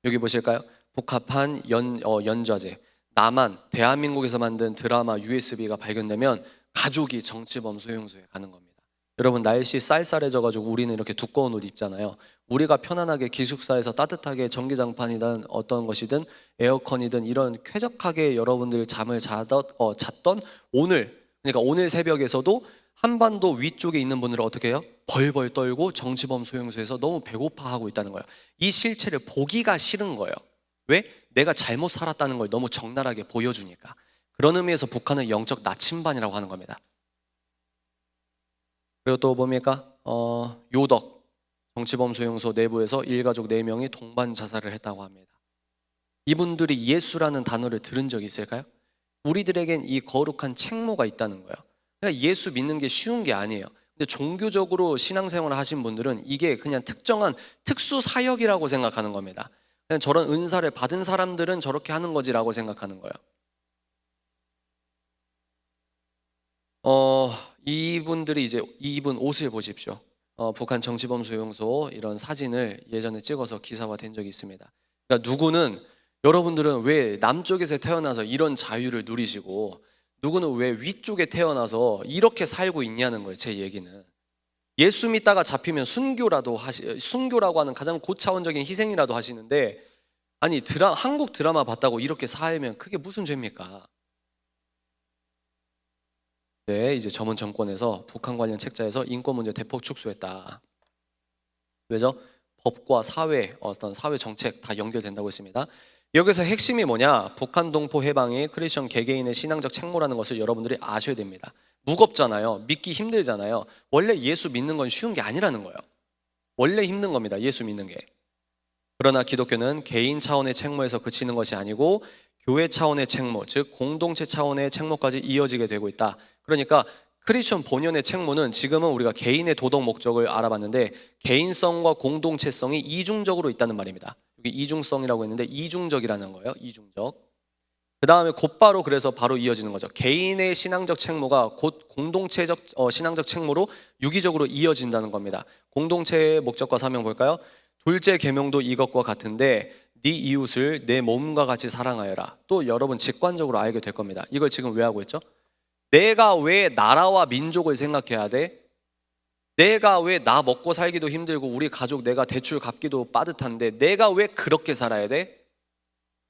여기 보실까요? 북한판 연좌제. 나만 대한민국에서 만든 드라마 USB가 발견되면 가족이 정치범 소용소에 가는 겁니다. 여러분, 날씨 쌀쌀해져가지고 우리는 이렇게 두꺼운 옷 입잖아요. 우리가 편안하게 기숙사에서 따뜻하게 전기장판이든 어떤 것이든 에어컨이든 이런 쾌적하게 여러분들 잠을 잤던 오늘, 그러니까 오늘 새벽에서도 한반도 위쪽에 있는 분들은 어떻게 해요? 벌벌 떨고 정치범 소용소에서 너무 배고파하고 있다는 거예요. 이 실체를 보기가 싫은 거예요. 왜? 내가 잘못 살았다는 걸 너무 적나라하게 보여주니까. 그런 의미에서 북한은 영적 나침반이라고 하는 겁니다. 그리고 또 뭡니까? 요덕 정치범 소용소 내부에서 일가족 4명이 동반 자살을 했다고 합니다. 이분들이 예수라는 단어를 들은 적이 있을까요? 우리들에겐 이 거룩한 책무가 있다는 거예요. 그러니까 예수 믿는 게 쉬운 게 아니에요. 근데 종교적으로 신앙생활을 하신 분들은 이게 그냥 특정한 특수 사역이라고 생각하는 겁니다. 그냥 저런 은사를 받은 사람들은 저렇게 하는 거지라고 생각하는 거예요. 이분들이 이제 입은 옷을 보십시오. 북한 정치범 소용소 이런 사진을 예전에 찍어서 기사화된 적이 있습니다. 그러니까 여러분들은 왜 남쪽에서 태어나서 이런 자유를 누리시고 누구는 왜 위쪽에 태어나서 이렇게 살고 있냐는 거예요. 제 얘기는. 예수 믿다가 잡히면 순교라고 하는 가장 고차원적인 희생이라도 하시는데, 아니 한국 드라마 봤다고 이렇게 살면 그게 무슨 죄입니까? 네, 이제 전문 정권에서 북한 관련 책자에서 인권 문제 대폭 축소했다. 왜죠? 법과 사회, 어떤 사회 정책 다 연결된다고 했습니다. 여기서 핵심이 뭐냐? 북한 동포 해방이 크리스천 개개인의 신앙적 책무라는 것을 여러분들이 아셔야 됩니다. 무겁잖아요. 믿기 힘들잖아요. 원래 예수 믿는 건 쉬운 게 아니라는 거예요. 원래 힘든 겁니다. 예수 믿는 게. 그러나 기독교는 개인 차원의 책무에서 그치는 것이 아니고 교회 차원의 책무, 즉 공동체 차원의 책무까지 이어지게 되고 있다. 그러니까 크리스천 본연의 책무는, 지금은 우리가 개인의 도덕 목적을 알아봤는데 개인성과 공동체성이 이중적으로 있다는 말입니다. 여기 이중성이라고 했는데 이중적이라는 거예요. 이중적. 그 다음에 곧바로 그래서 바로 이어지는 거죠. 개인의 신앙적 책무가 곧 공동체적 신앙적 책무로 유기적으로 이어진다는 겁니다. 공동체의 목적과 사명 볼까요? 둘째 계명도 이것과 같은데 네 이웃을 내 몸과 같이 사랑하여라. 또 여러분 직관적으로 알게 될 겁니다. 이걸 지금 왜 하고 있죠? 내가 왜 나라와 민족을 생각해야 돼? 내가 왜 나 먹고 살기도 힘들고 우리 가족 내가 대출 갚기도 빠듯한데 내가 왜 그렇게 살아야 돼?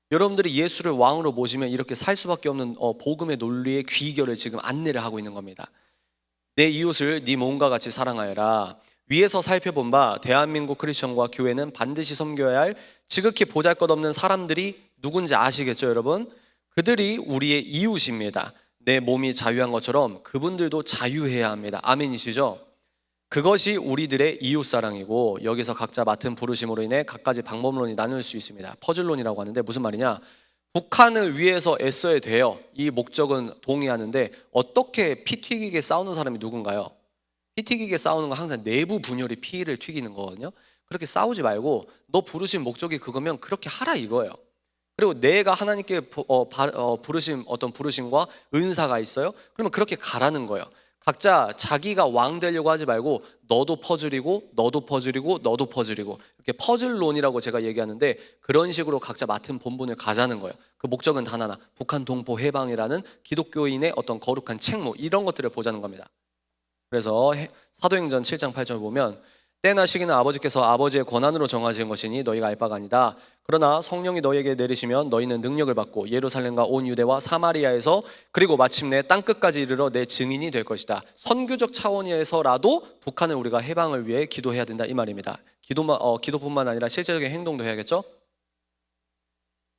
여러분들이 예수를 왕으로 모시면 이렇게 살 수밖에 없는 복음의 논리의 귀결을 지금 안내를 하고 있는 겁니다. 내 이웃을 네 몸과 같이 사랑하여라. 위에서 살펴본 바 대한민국 크리스천과 교회는 반드시 섬겨야 할 지극히 보잘것없는 사람들이 누군지 아시겠죠, 여러분? 그들이 우리의 이웃입니다. 내 몸이 자유한 것처럼 그분들도 자유해야 합니다. 아멘이시죠? 그것이 우리들의 이웃사랑이고, 여기서 각자 맡은 부르심으로 인해 각가지 방법론이 나눌 수 있습니다. 퍼즐론이라고 하는데 무슨 말이냐? 북한을 위해서 애써야 돼요. 이 목적은 동의하는데 어떻게 피 튀기게 싸우는 사람이 누군가요? 피 튀기게 싸우는 건 항상 내부 분열이 피를 튀기는 거거든요. 그렇게 싸우지 말고 너 부르신 목적이 그거면 그렇게 하라 이거예요. 그리고 내가 하나님께 부르심, 어떤 부르심과 은사가 있어요? 그러면 그렇게 가라는 거예요. 각자 자기가 왕 되려고 하지 말고 너도 퍼즐이고 너도 퍼즐이고 너도 퍼즐이고, 이렇게 퍼즐론이라고 제가 얘기하는데 그런 식으로 각자 맡은 본분을 가자는 거예요. 그 목적은 단 하나, 북한 동포 해방이라는 기독교인의 어떤 거룩한 책무, 이런 것들을 보자는 겁니다. 그래서 사도행전 7장 8절 보면 때나 시기는 아버지께서 아버지의 권한으로 정하신 것이니 너희가 알 바가 아니다. 그러나 성령이 너희에게 내리시면 너희는 능력을 받고 예루살렘과 온 유대와 사마리아에서 그리고 마침내 땅끝까지 이르러 내 증인이 될 것이다. 선교적 차원에서라도 북한을 우리가 해방을 위해 기도해야 된다 이 말입니다. 기도뿐만 아니라 실제적인 행동도 해야겠죠.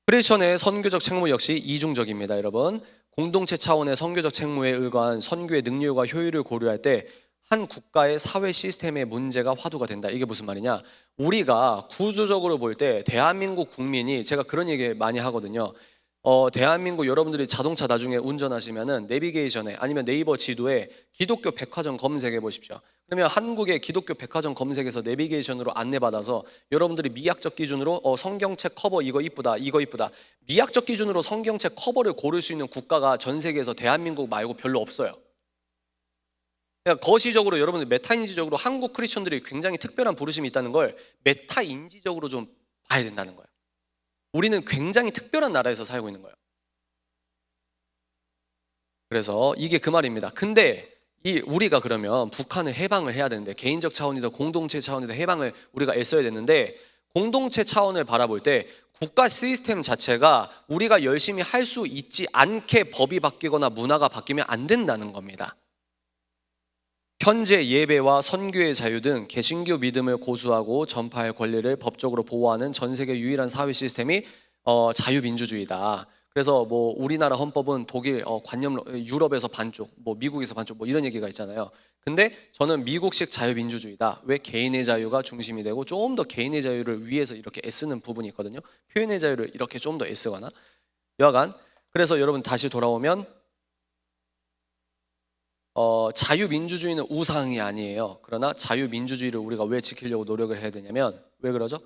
크리스천의 선교적 책무 역시 이중적입니다. 여러분, 공동체 차원의 선교적 책무에 의거한 선교의 능률과 효율을 고려할 때 한 국가의 사회 시스템의 문제가 화두가 된다. 이게 무슨 말이냐? 우리가 구조적으로 볼 때 대한민국 국민이, 제가 그런 얘기 많이 하거든요. 대한민국 여러분들이 자동차 나중에 운전하시면은 내비게이션에 아니면 네이버 지도에 기독교 백화점 검색해 보십시오. 그러면 한국의 기독교 백화점 검색에서 내비게이션으로 안내받아서 여러분들이 미학적 기준으로 성경책 커버 이거 이쁘다 이거 이쁘다, 미학적 기준으로 성경책 커버를 고를 수 있는 국가가 전 세계에서 대한민국 말고 별로 없어요. 그러니까 거시적으로 여러분들 메타인지적으로 한국 크리스천들이 굉장히 특별한 부르심이 있다는 걸 메타인지적으로 좀 봐야 된다는 거예요. 우리는 굉장히 특별한 나라에서 살고 있는 거예요. 그래서 이게 그 말입니다. 근데 우리가 그러면 북한을 해방을 해야 되는데, 개인적 차원이든 공동체 차원이든 해방을 우리가 애써야 되는데, 공동체 차원을 바라볼 때 국가 시스템 자체가 우리가 열심히 할 수 있지 않게 법이 바뀌거나 문화가 바뀌면 안 된다는 겁니다. 현재 예배와 선교의 자유 등 개신교 믿음을 고수하고 전파할 권리를 법적으로 보호하는 전 세계 유일한 사회 시스템이 자유민주주의다. 그래서 뭐 우리나라 헌법은 독일 관념, 유럽에서 반쪽, 뭐 미국에서 반쪽, 뭐 이런 얘기가 있잖아요. 근데 저는 미국식 자유민주주의다. 왜? 개인의 자유가 중심이 되고 좀 더 개인의 자유를 위해서 이렇게 애쓰는 부분이 있거든요. 표현의 자유를 이렇게 좀 더 애쓰거나. 여하간 그래서 여러분 다시 돌아오면 자유민주주의는 우상이 아니에요. 그러나 자유민주주의를 우리가 왜 지키려고 노력을 해야 되냐면, 왜 그러죠?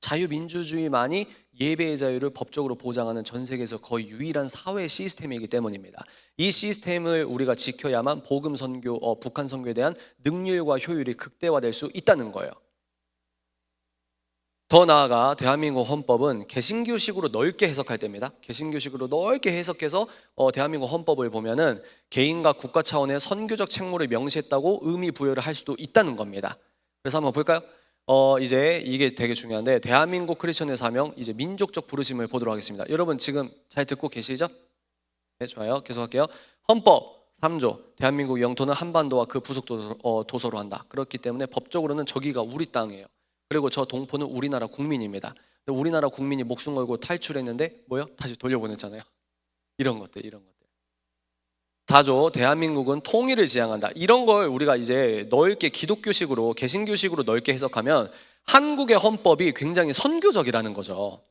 자유민주주의만이 예배의 자유를 법적으로 보장하는 전 세계에서 거의 유일한 사회 시스템이기 때문입니다. 이 시스템을 우리가 지켜야만 복음 선교, 북한 선교에 대한 능률과 효율이 극대화될 수 있다는 거예요. 더 나아가 대한민국 헌법은 개신교식으로 넓게 해석할 때입니다. 개신교식으로 넓게 해석해서 대한민국 헌법을 보면은 개인과 국가 차원의 선교적 책무를 명시했다고 의미 부여를 할 수도 있다는 겁니다. 그래서 한번 볼까요? 이제 이게 되게 중요한데, 대한민국 크리스천의 사명, 이제 민족적 부르심을 보도록 하겠습니다. 여러분 지금 잘 듣고 계시죠? 네, 좋아요. 계속할게요. 헌법 3조, 대한민국 영토는 한반도와 그 부속 도서로 한다. 그렇기 때문에 법적으로는 저기가 우리 땅이에요. 그리고 저 동포는 우리나라 국민입니다. 우리나라 국민이 목숨 걸고 탈출했는데 뭐요? 다시 돌려보냈잖아요. 이런 것들. 4조, 대한민국은 통일을 지향한다. 이런 걸 우리가 이제 넓게 기독교식으로, 개신교식으로 넓게 해석하면 한국의 헌법이 굉장히 선교적이라는 거죠.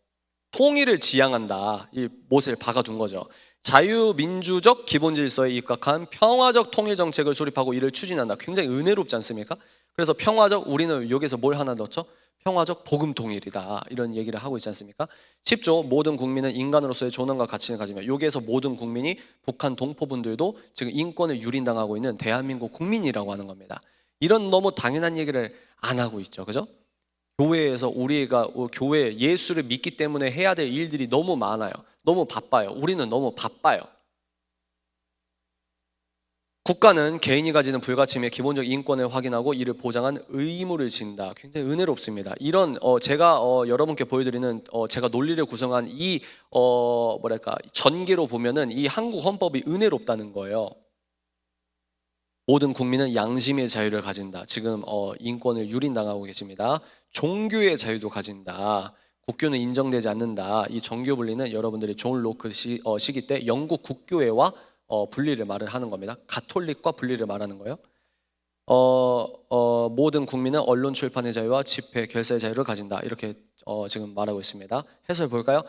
통일을 지향한다. 이 못을 박아둔 거죠. 자유민주적 기본질서에 입각한 평화적 통일정책을 수립하고 이를 추진한다. 굉장히 은혜롭지 않습니까? 그래서 평화적, 우리는 여기서 뭘 하나 넣었죠? 평화적 복음 통일이다. 이런 얘기를 하고 있지 않습니까? 10조, 모든 국민은 인간으로서의 존엄과 가치를 가지며, 여기에서 모든 국민이 북한 동포분들도 지금 인권을 유린당하고 있는 대한민국 국민이라고 하는 겁니다. 이런 너무 당연한 얘기를 안 하고 있죠. 그죠? 교회에서 우리가 교회 예수를 믿기 때문에 해야 될 일들이 너무 많아요. 너무 바빠요. 우리는 너무 바빠요. 국가는 개인이 가지는 불가침의 기본적 인권을 확인하고 이를 보장한 의무를 진다. 굉장히 은혜롭습니다. 이런 제가 여러분께 보여드리는 제가 논리를 구성한 이 전개로 보면은 이 한국 헌법이 은혜롭다는 거예요. 모든 국민은 양심의 자유를 가진다. 지금 인권을 유린당하고 계십니다. 종교의 자유도 가진다. 국교는 인정되지 않는다. 이 정교 분리는 여러분들이 존 로크 시기 때 영국 국교회와 분리를 말을 하는 겁니다. 가톨릭과 분리를 말하는 거예요. 모든 국민은 언론 출판의 자유와 집회 결사의 자유를 가진다. 이렇게 지금 말하고 있습니다. 해설 볼까요?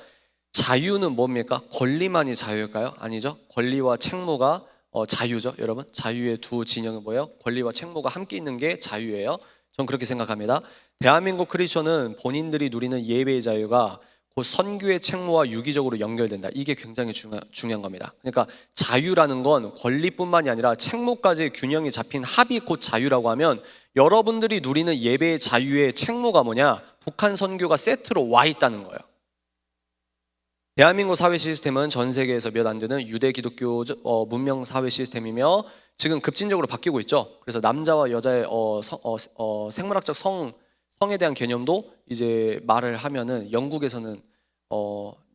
자유는 뭡니까? 권리만이 자유일까요? 아니죠. 권리와 책무가 자유죠. 여러분, 자유의 두 진영은 뭐예요? 권리와 책무가 함께 있는 게 자유예요. 전 그렇게 생각합니다. 대한민국 크리스천은 본인들이 누리는 예배의 자유가 그 선교의 책무와 유기적으로 연결된다. 이게 굉장히 중요한 겁니다. 그러니까 자유라는 건 권리뿐만이 아니라 책무까지 균형이 잡힌 합이 곧 자유라고 하면 여러분들이 누리는 예배의 자유의 책무가 뭐냐? 북한 선교가 세트로 와 있다는 거예요. 대한민국 사회 시스템은 전 세계에서 몇 안 되는 유대 기독교 문명 사회 시스템이며 지금 급진적으로 바뀌고 있죠. 그래서 남자와 여자의 생물학적 성에 대한 개념도 이제 말을 하면은 영국에서는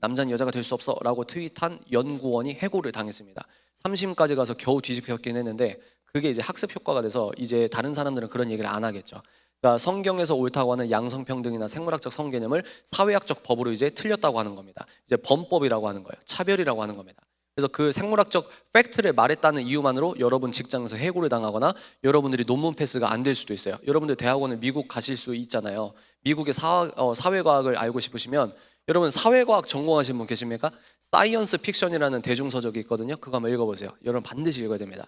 남자는 여자가 될 수 없어라고 트윗한 연구원이 해고를 당했습니다. 3심까지 가서 겨우 뒤집혔긴 했는데 그게 이제 학습 효과가 돼서 이제 다른 사람들은 그런 얘기를 안 하겠죠. 그러니까 성경에서 옳다고 하는 양성평등이나 생물학적 성개념을 사회학적 법으로 이제 틀렸다고 하는 겁니다. 이제 범법이라고 하는 거예요. 차별이라고 하는 겁니다. 그래서 그 생물학적 팩트를 말했다는 이유만으로 여러분 직장에서 해고를 당하거나 여러분들이 논문 패스가 안 될 수도 있어요. 여러분들 대학원을 미국 가실 수 있잖아요. 미국의 사회과학을 알고 싶으시면 여러분 사회과학 전공하신 분 계십니까? 사이언스 픽션이라는 대중서적이 있거든요. 그거 한번 읽어보세요. 여러분 반드시 읽어야 됩니다.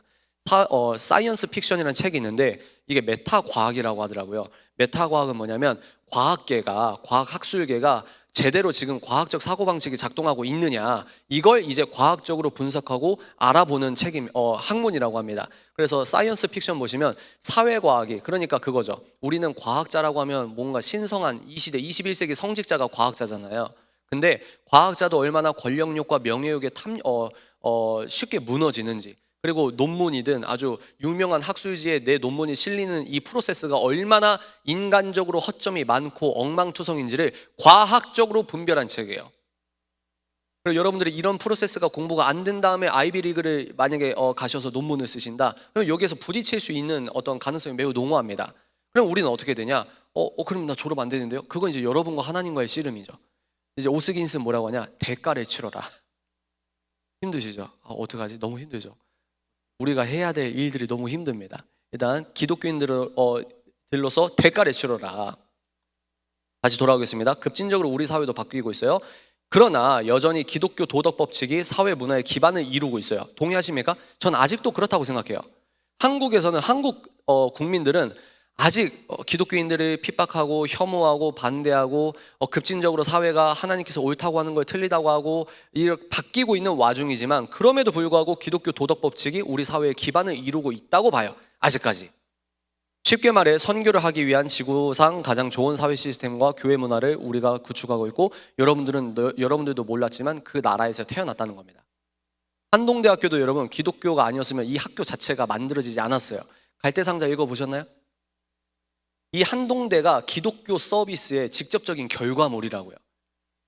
사이언스 픽션이라는 책이 있는데 이게 메타과학이라고 하더라고요. 메타과학은 뭐냐면 과학학술계가 제대로 지금 과학적 사고방식이 작동하고 있느냐 이걸 이제 과학적으로 분석하고 알아보는 학문이라고 합니다. 그래서 사이언스 픽션 보시면 사회과학이 그러니까 그거죠. 우리는 과학자라고 하면 뭔가 신성한 이 시대 21세기 성직자가 과학자잖아요. 근데 과학자도 얼마나 권력욕과 명예욕에 쉽게 무너지는지 그리고 논문이든 아주 유명한 학술지에 내 논문이 실리는 이 프로세스가 얼마나 인간적으로 허점이 많고 엉망투성인지를 과학적으로 분별한 책이에요. 그리고 여러분들이 이런 프로세스가 공부가 안 된 다음에 아이비리그를 만약에 가셔서 논문을 쓰신다. 그럼 여기에서 부딪힐 수 있는 어떤 가능성이 매우 농후합니다. 그럼 우리는 어떻게 되냐? 그럼 나 졸업 안 되는데요? 그건 이제 여러분과 하나님과의 씨름이죠. 이제 오스긴스는 뭐라고 하냐? 대가를 치러라. 힘드시죠? 어떡하지? 너무 힘들죠. 우리가 해야 될 일들이 너무 힘듭니다. 일단 기독교인들로서 대가를 치러라. 다시 돌아오겠습니다. 급진적으로 우리 사회도 바뀌고 있어요. 그러나 여전히 기독교 도덕 법칙이 사회 문화의 기반을 이루고 있어요. 동의하십니까? 전 아직도 그렇다고 생각해요. 한국에서는 한국 국민들은 아직 기독교인들을 핍박하고 혐오하고 반대하고 급진적으로 사회가 하나님께서 옳다고 하는 걸 틀리다고 하고 이렇게 바뀌고 있는 와중이지만 그럼에도 불구하고 기독교 도덕 법칙이 우리 사회의 기반을 이루고 있다고 봐요. 아직까지. 쉽게 말해 선교를 하기 위한 지구상 가장 좋은 사회 시스템과 교회 문화를 우리가 구축하고 있고 여러분들도 몰랐지만 그 나라에서 태어났다는 겁니다. 한동대학교도 여러분 기독교가 아니었으면 이 학교 자체가 만들어지지 않았어요. 갈대상자 읽어보셨나요? 이 한동대가 기독교 서비스의 직접적인 결과물이라고요.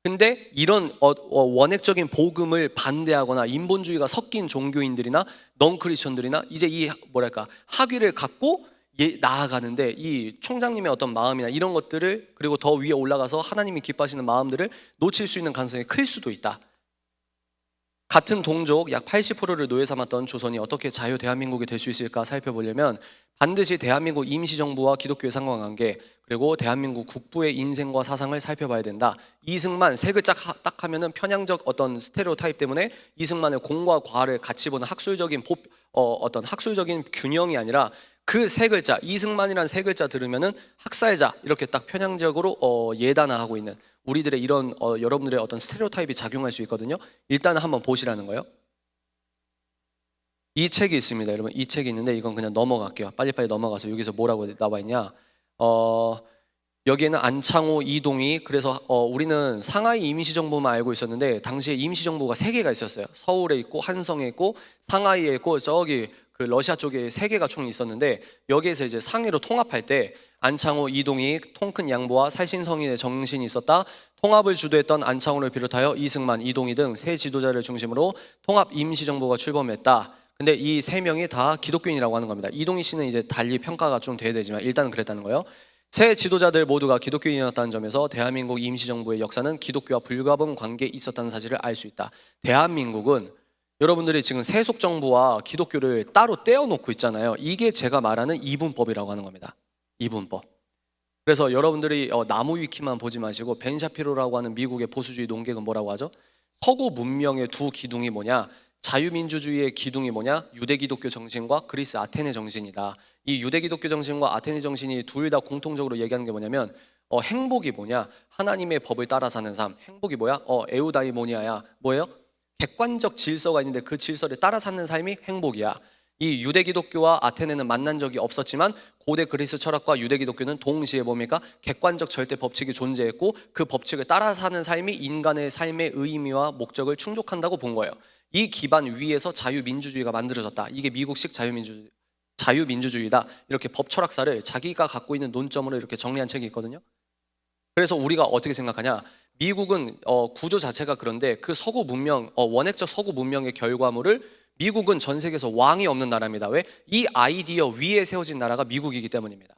근데 이런 원액적인 복음을 반대하거나 인본주의가 섞인 종교인들이나 넌크리스천들이나 이제 이 학위를 갖고 나아가는데 이 총장님의 어떤 마음이나 이런 것들을 그리고 더 위에 올라가서 하나님이 기뻐하시는 마음들을 놓칠 수 있는 가능성이 클 수도 있다. 같은 동족 약 80%를 노예 삼았던 조선이 어떻게 자유 대한민국이 될 수 있을까 살펴보려면 반드시 대한민국 임시정부와 기독교의 상관관계 그리고 대한민국 국부의 인생과 사상을 살펴봐야 된다. 이승만 세 글자 딱 하면은 편향적 어떤 스테레오타입 때문에 이승만의 공과 과를 같이 보는 학술적인 어떤 학술적인 균형이 아니라 그 세 글자 이승만이란 세 글자 들으면은 학살자 이렇게 딱 편향적으로 예단화하고 있는 우리들의 이런 여러분들의 어떤 스테레오타입이 작용할 수 있거든요. 일단은 한번 보시라는 거예요. 이 책이 있습니다. 여러분 이 책이 있는데 이건 그냥 넘어갈게요. 빨리빨리 넘어가서 여기서 뭐라고 나와 있냐. 여기에는 안창호, 이동희, 그래서 우리는 상하이 임시정부만 알고 있었는데 당시에 임시정부가 3개가 있었어요. 서울에 있고 한성에 있고 상하이에 있고 저기 그 러시아 쪽에 3개가 총 있었는데 여기에서 이제 상해로 통합할 때 안창호, 이동희, 통큰 양보와 살신성인의 정신이 있었다. 통합을 주도했던 안창호를 비롯하여 이승만, 이동희 등 세 지도자를 중심으로 통합 임시정부가 출범했다. 근데 이 3명이 다 기독교인이라고 하는 겁니다. 이동희 씨는 이제 달리 평가가 좀 돼야 되지만 일단은 그랬다는 거예요. 세 지도자들 모두가 기독교인이었다는 점에서 대한민국 임시정부의 역사는 기독교와 불가분 관계에 있었다는 사실을 알 수 있다. 대한민국은 여러분들이 지금 세속정부와 기독교를 따로 떼어놓고 있잖아요. 이게 제가 말하는 이분법이라고 하는 겁니다. 이분법. 그래서 여러분들이 나무 위키만 보지 마시고 벤 샤피로라고 하는 미국의 보수주의 논객은 뭐라고 하죠? 서구 문명의 두 기둥이 뭐냐? 자유민주주의의 기둥이 뭐냐? 유대기독교 정신과 그리스 아테네 정신이다. 이 유대기독교 정신과 아테네 정신이 둘 다 공통적으로 얘기하는 게 뭐냐면 행복이 뭐냐? 하나님의 법을 따라 사는 삶. 행복이 뭐야? 에우다이모니아야. 뭐예요? 객관적 질서가 있는데 그 질서를 따라 사는 삶이 행복이야. 이 유대기독교와 아테네는 만난 적이 없었지만 고대 그리스 철학과 유대기독교는 동시에 뭡니까? 객관적 절대 법칙이 존재했고 그 법칙을 따라 사는 삶이 인간의 삶의 의미와 목적을 충족한다고 본 거예요. 이 기반 위에서 자유민주주의가 만들어졌다. 이게 미국식 자유민주주의다. 이렇게 법 철학사를 자기가 갖고 있는 논점으로 이렇게 정리한 책이 있거든요. 그래서 우리가 어떻게 생각하냐? 미국은 구조 자체가 그런데 그 서구 문명, 원액적 서구 문명의 결과물을 미국은 전 세계에서 왕이 없는 나라입니다. 왜? 이 아이디어 위에 세워진 나라가 미국이기 때문입니다.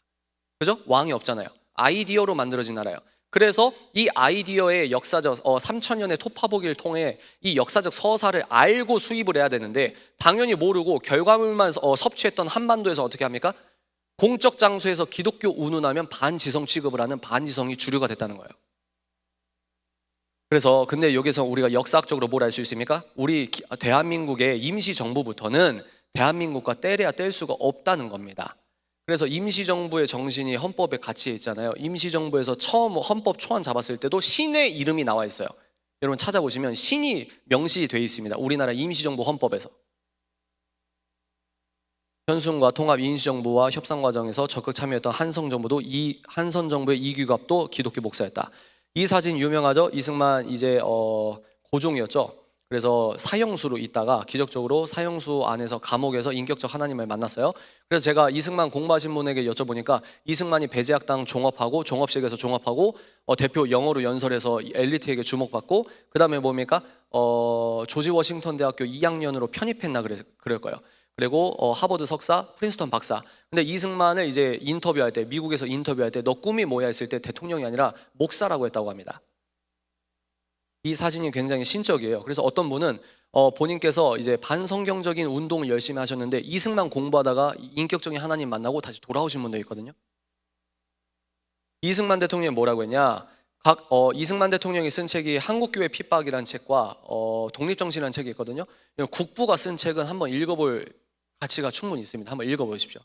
그죠? 왕이 없잖아요. 아이디어로 만들어진 나라예요. 그래서 이 아이디어의 역사적 3,000년의 토파보기를 통해 이 역사적 서사를 알고 수입을 해야 되는데 당연히 모르고 결과물만 섭취했던 한반도에서 어떻게 합니까? 공적 장소에서 기독교 운운하면 반지성 취급을 하는 반지성이 주류가 됐다는 거예요. 그래서 근데 여기서 우리가 역사학적으로 뭘 알 수 있습니까? 우리 대한민국의 임시정부부터는 대한민국과 떼려야 뗄 수가 없다는 겁니다. 그래서 임시정부의 정신이 헌법에 같이 있잖아요. 임시정부에서 처음 헌법 초안 잡았을 때도 신의 이름이 나와 있어요. 여러분 찾아보시면 신이 명시되어 있습니다. 우리나라 임시정부 헌법에서. 현순과 통합 임시정부와 협상 과정에서 적극 참여했던 한성정부도 한선정부의 이규갑도 기독교 목사였다. 이 사진 유명하죠? 이승만 이제 고종이었죠. 그래서 사형수로 있다가 기적적으로 사형수 안에서 감옥에서 인격적 하나님을 만났어요. 그래서 제가 이승만 공부하신 분에게 여쭤보니까 이승만이 배제학당 종업하고 종업식에서 종업하고 대표 영어로 연설해서 엘리트에게 주목받고 그 다음에 뭡니까? 조지 워싱턴 대학교 2학년으로 편입했나 그럴 거예요. 그리고 하버드 석사, 프린스턴 박사. 근데 이승만을 이제 인터뷰할 때, 미국에서 인터뷰할 때 너 꿈이 뭐야 했을 때 대통령이 아니라 목사라고 했다고 합니다. 이 사진이 굉장히 신적이에요. 그래서 어떤 분은 본인께서 이제 반성경적인 운동을 열심히 하셨는데 이승만 공부하다가 인격적인 하나님 만나고 다시 돌아오신 분도 있거든요. 이승만 대통령이 뭐라고 했냐? 이승만 대통령이 쓴 책이 한국교회 핍박이라는 책과 독립정신이라는 책이 있거든요. 국부가 쓴 책은 한번 읽어볼 가치가 충분히 있습니다. 한번 읽어보십시오.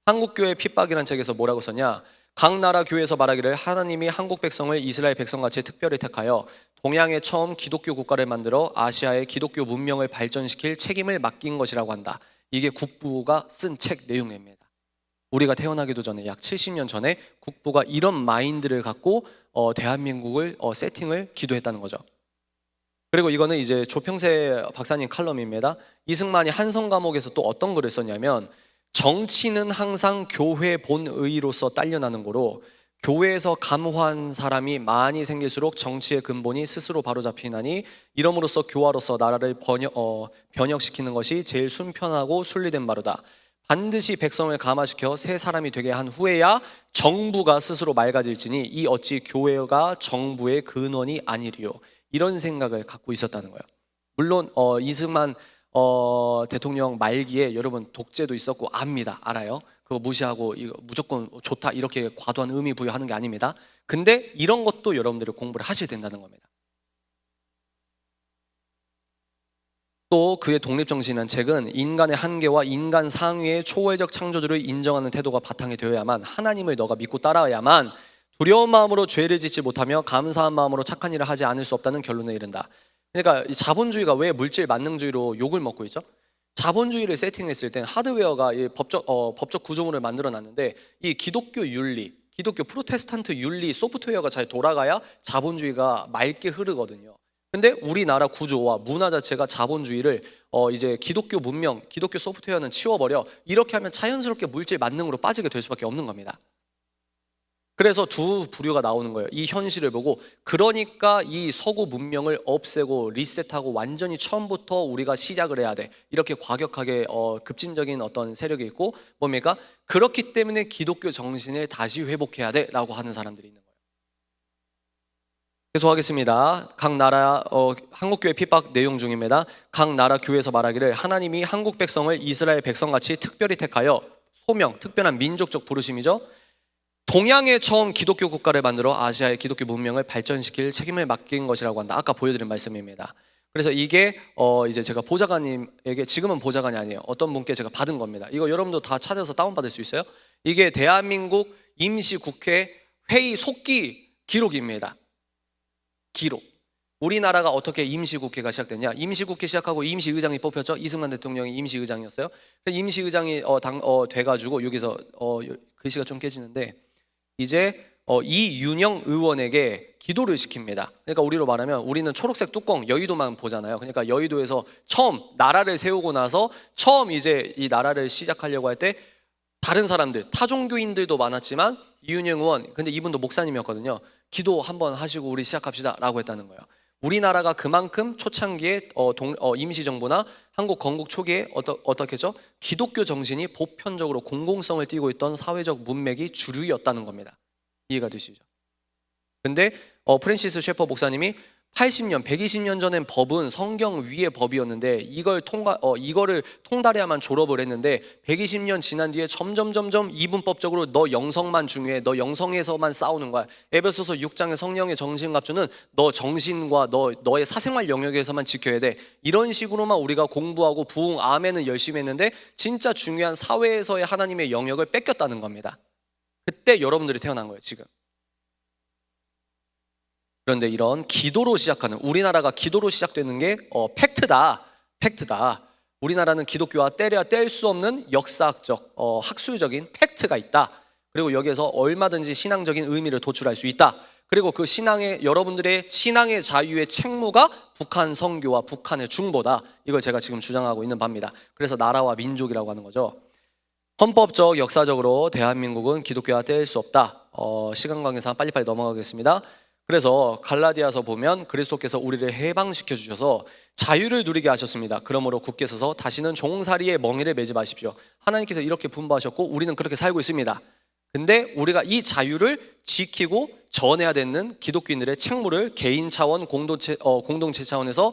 한국교회 핍박이라는 책에서 뭐라고 썼냐? 각 나라 교회에서 말하기를 하나님이 한국 백성을 이스라엘 백성같이 특별히 택하여 동양에 처음 기독교 국가를 만들어 아시아의 기독교 문명을 발전시킬 책임을 맡긴 것이라고 한다. 이게 국부가 쓴 책 내용입니다. 우리가 태어나기도 전에 약 70년 전에 국부가 이런 마인드를 갖고 대한민국을 세팅을 기도했다는 거죠. 그리고 이거는 이제 조평세 박사님 칼럼입니다. 이승만이 한성 감옥에서 또 어떤 글을 썼냐면 정치는 항상 교회 본의로서 딸려나는 거로 교회에서 감화한 사람이 많이 생길수록 정치의 근본이 스스로 바로잡히나니 이러므로써 교화로서 나라를 변혁시키는 것이 제일 순편하고 순리된 바로다. 반드시 백성을 감화시켜 새 사람이 되게 한 후에야 정부가 스스로 맑아질지니 이 어찌 교회가 정부의 근원이 아니리요. 이런 생각을 갖고 있었다는 거예요. 물론 이승만 대통령 말기에 여러분 독재도 있었고 압니다. 알아요. 그거 무시하고 이거 무조건 좋다 이렇게 과도한 의미 부여하는 게 아닙니다. 근데 이런 것도 여러분들이 공부를 하셔야 된다는 겁니다. 또 그의 독립정신이라는 책은 인간의 한계와 인간 상위의 초월적 창조주를 인정하는 태도가 바탕이 되어야만 하나님을 너가 믿고 따라야만 두려운 마음으로 죄를 짓지 못하며 감사한 마음으로 착한 일을 하지 않을 수 없다는 결론에 이른다. 그러니까 이 자본주의가 왜 물질 만능주의로 욕을 먹고 있죠? 자본주의를 세팅했을 땐 하드웨어가 이 법적 구조물을 만들어 놨는데 이 기독교 윤리, 기독교 프로테스탄트 윤리 소프트웨어가 잘 돌아가야 자본주의가 맑게 흐르거든요. 근데 우리나라 구조와 문화 자체가 자본주의를 이제 기독교 문명, 기독교 소프트웨어는 치워버려. 이렇게 하면 자연스럽게 물질 만능으로 빠지게 될 수밖에 없는 겁니다. 그래서 두 부류가 나오는 거예요. 이 현실을 보고, 그러니까 이 서구 문명을 없애고 리셋하고 완전히 처음부터 우리가 시작을 해야 돼. 이렇게 과격하게 급진적인 어떤 세력이 있고, 뭡니까? 그렇기 때문에 기독교 정신을 다시 회복해야 돼 라고 하는 사람들이 있는 거예요. 계속하겠습니다. 각 나라 한국교회 핍박 내용 중입니다. 각 나라 교회에서 말하기를 하나님이 한국 백성을 이스라엘 백성같이 특별히 택하여 소명, 특별한 민족적 부르심이죠. 동양에 처음 기독교 국가를 만들어 아시아의 기독교 문명을 발전시킬 책임을 맡긴 것이라고 한다. 아까 보여드린 말씀입니다. 그래서 이게 이제 제가 보좌관님에게, 지금은 보좌관이 아니에요, 어떤 분께 제가 받은 겁니다. 이거 여러분도 다 찾아서 다운받을 수 있어요. 이게 대한민국 임시국회 회의 속기 기록입니다. 기록. 우리나라가 어떻게 임시국회가 시작됐냐? 임시국회 시작하고 임시의장이 뽑혔죠. 이승만 대통령이 임시의장이었어요. 임시의장이 돼가지고 여기서 글씨가 좀 깨지는데, 이제 이윤영 의원에게 기도를 시킵니다. 그러니까 우리로 말하면 우리는 초록색 뚜껑 여의도만 보잖아요. 그러니까 여의도에서 처음 나라를 세우고 나서 처음 이제 이 나라를 시작하려고 할 때 다른 사람들, 타종교인들도 많았지만 이윤영 의원, 근데 이분도 목사님이었거든요. 기도 한번 하시고 우리 시작합시다 라고 했다는 거예요. 우리나라가 그만큼 초창기에 임시정부나 한국 건국 초기에 어떻게 했죠? 기독교 정신이 보편적으로 공공성을 띠고 있던 사회적 문맥이 주류였다는 겁니다. 이해가 되시죠? 근데 프랜시스 셰퍼 목사님이 80년, 120년 전엔 법은 성경 위의 법이었는데 이거를 통달해야만 졸업을 했는데 120년 지난 뒤에 점점 이분법적으로 너 영성만 중요해, 너 영성에서만 싸우는 거야. 에베소서 6장의 성령의 정신갑주는 너 정신과 너의 사생활 영역에서만 지켜야 돼. 이런 식으로만 우리가 공부하고 부흥 아멘은 열심히 했는데 진짜 중요한 사회에서의 하나님의 영역을 뺏겼다는 겁니다. 그때 여러분들이 태어난 거예요, 지금. 그런데 이런 기도로 시작하는, 우리나라가 기도로 시작되는 게 팩트다. 우리나라는 기독교와 떼려야 뗄 수 없는 역사학적, 학술적인 팩트가 있다. 그리고 여기에서 얼마든지 신앙적인 의미를 도출할 수 있다. 그리고 그 여러분들의 신앙의 자유의 책무가 북한 선교와 북한의 중보다. 이걸 제가 지금 주장하고 있는 바입니다. 그래서 나라와 민족이라고 하는 거죠. 헌법적, 역사적으로 대한민국은 기독교와 뗄 수 없다. 시간 관계상 빨리빨리 넘어가겠습니다. 그래서 갈라디아서 보면 그리스도께서 우리를 해방시켜 주셔서 자유를 누리게 하셨습니다. 그러므로 굳게 서서 다시는 종살이의 멍에를 매지 마십시오. 하나님께서 이렇게 분부하셨고 우리는 그렇게 살고 있습니다. 근데 우리가 이 자유를 지키고 전해야 되는 기독교인들의 책무를 개인 차원, 공동체 차원에서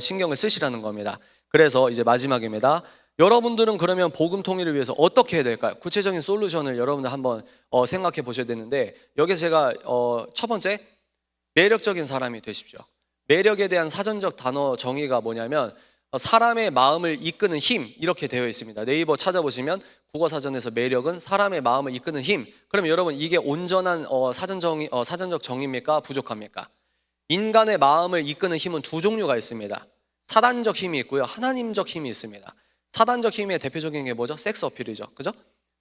신경을 쓰시라는 겁니다. 그래서 이제 마지막입니다. 여러분들은 그러면 복음 통일을 위해서 어떻게 해야 될까요? 구체적인 솔루션을 여러분들 한번 생각해 보셔야 되는데, 여기서 제가 첫 번째, 매력적인 사람이 되십시오. 매력에 대한 사전적 단어 정의가 뭐냐면 사람의 마음을 이끄는 힘, 이렇게 되어 있습니다. 네이버 찾아보시면 국어사전에서 매력은 사람의 마음을 이끄는 힘. 그러면 여러분, 이게 온전한 사전적 정의입니까? 부족합니까? 인간의 마음을 이끄는 힘은 두 종류가 있습니다. 사단적 힘이 있고요, 하나님적 힘이 있습니다. 사단적 힘의 대표적인 게 뭐죠? 섹스 어필이죠. 그죠?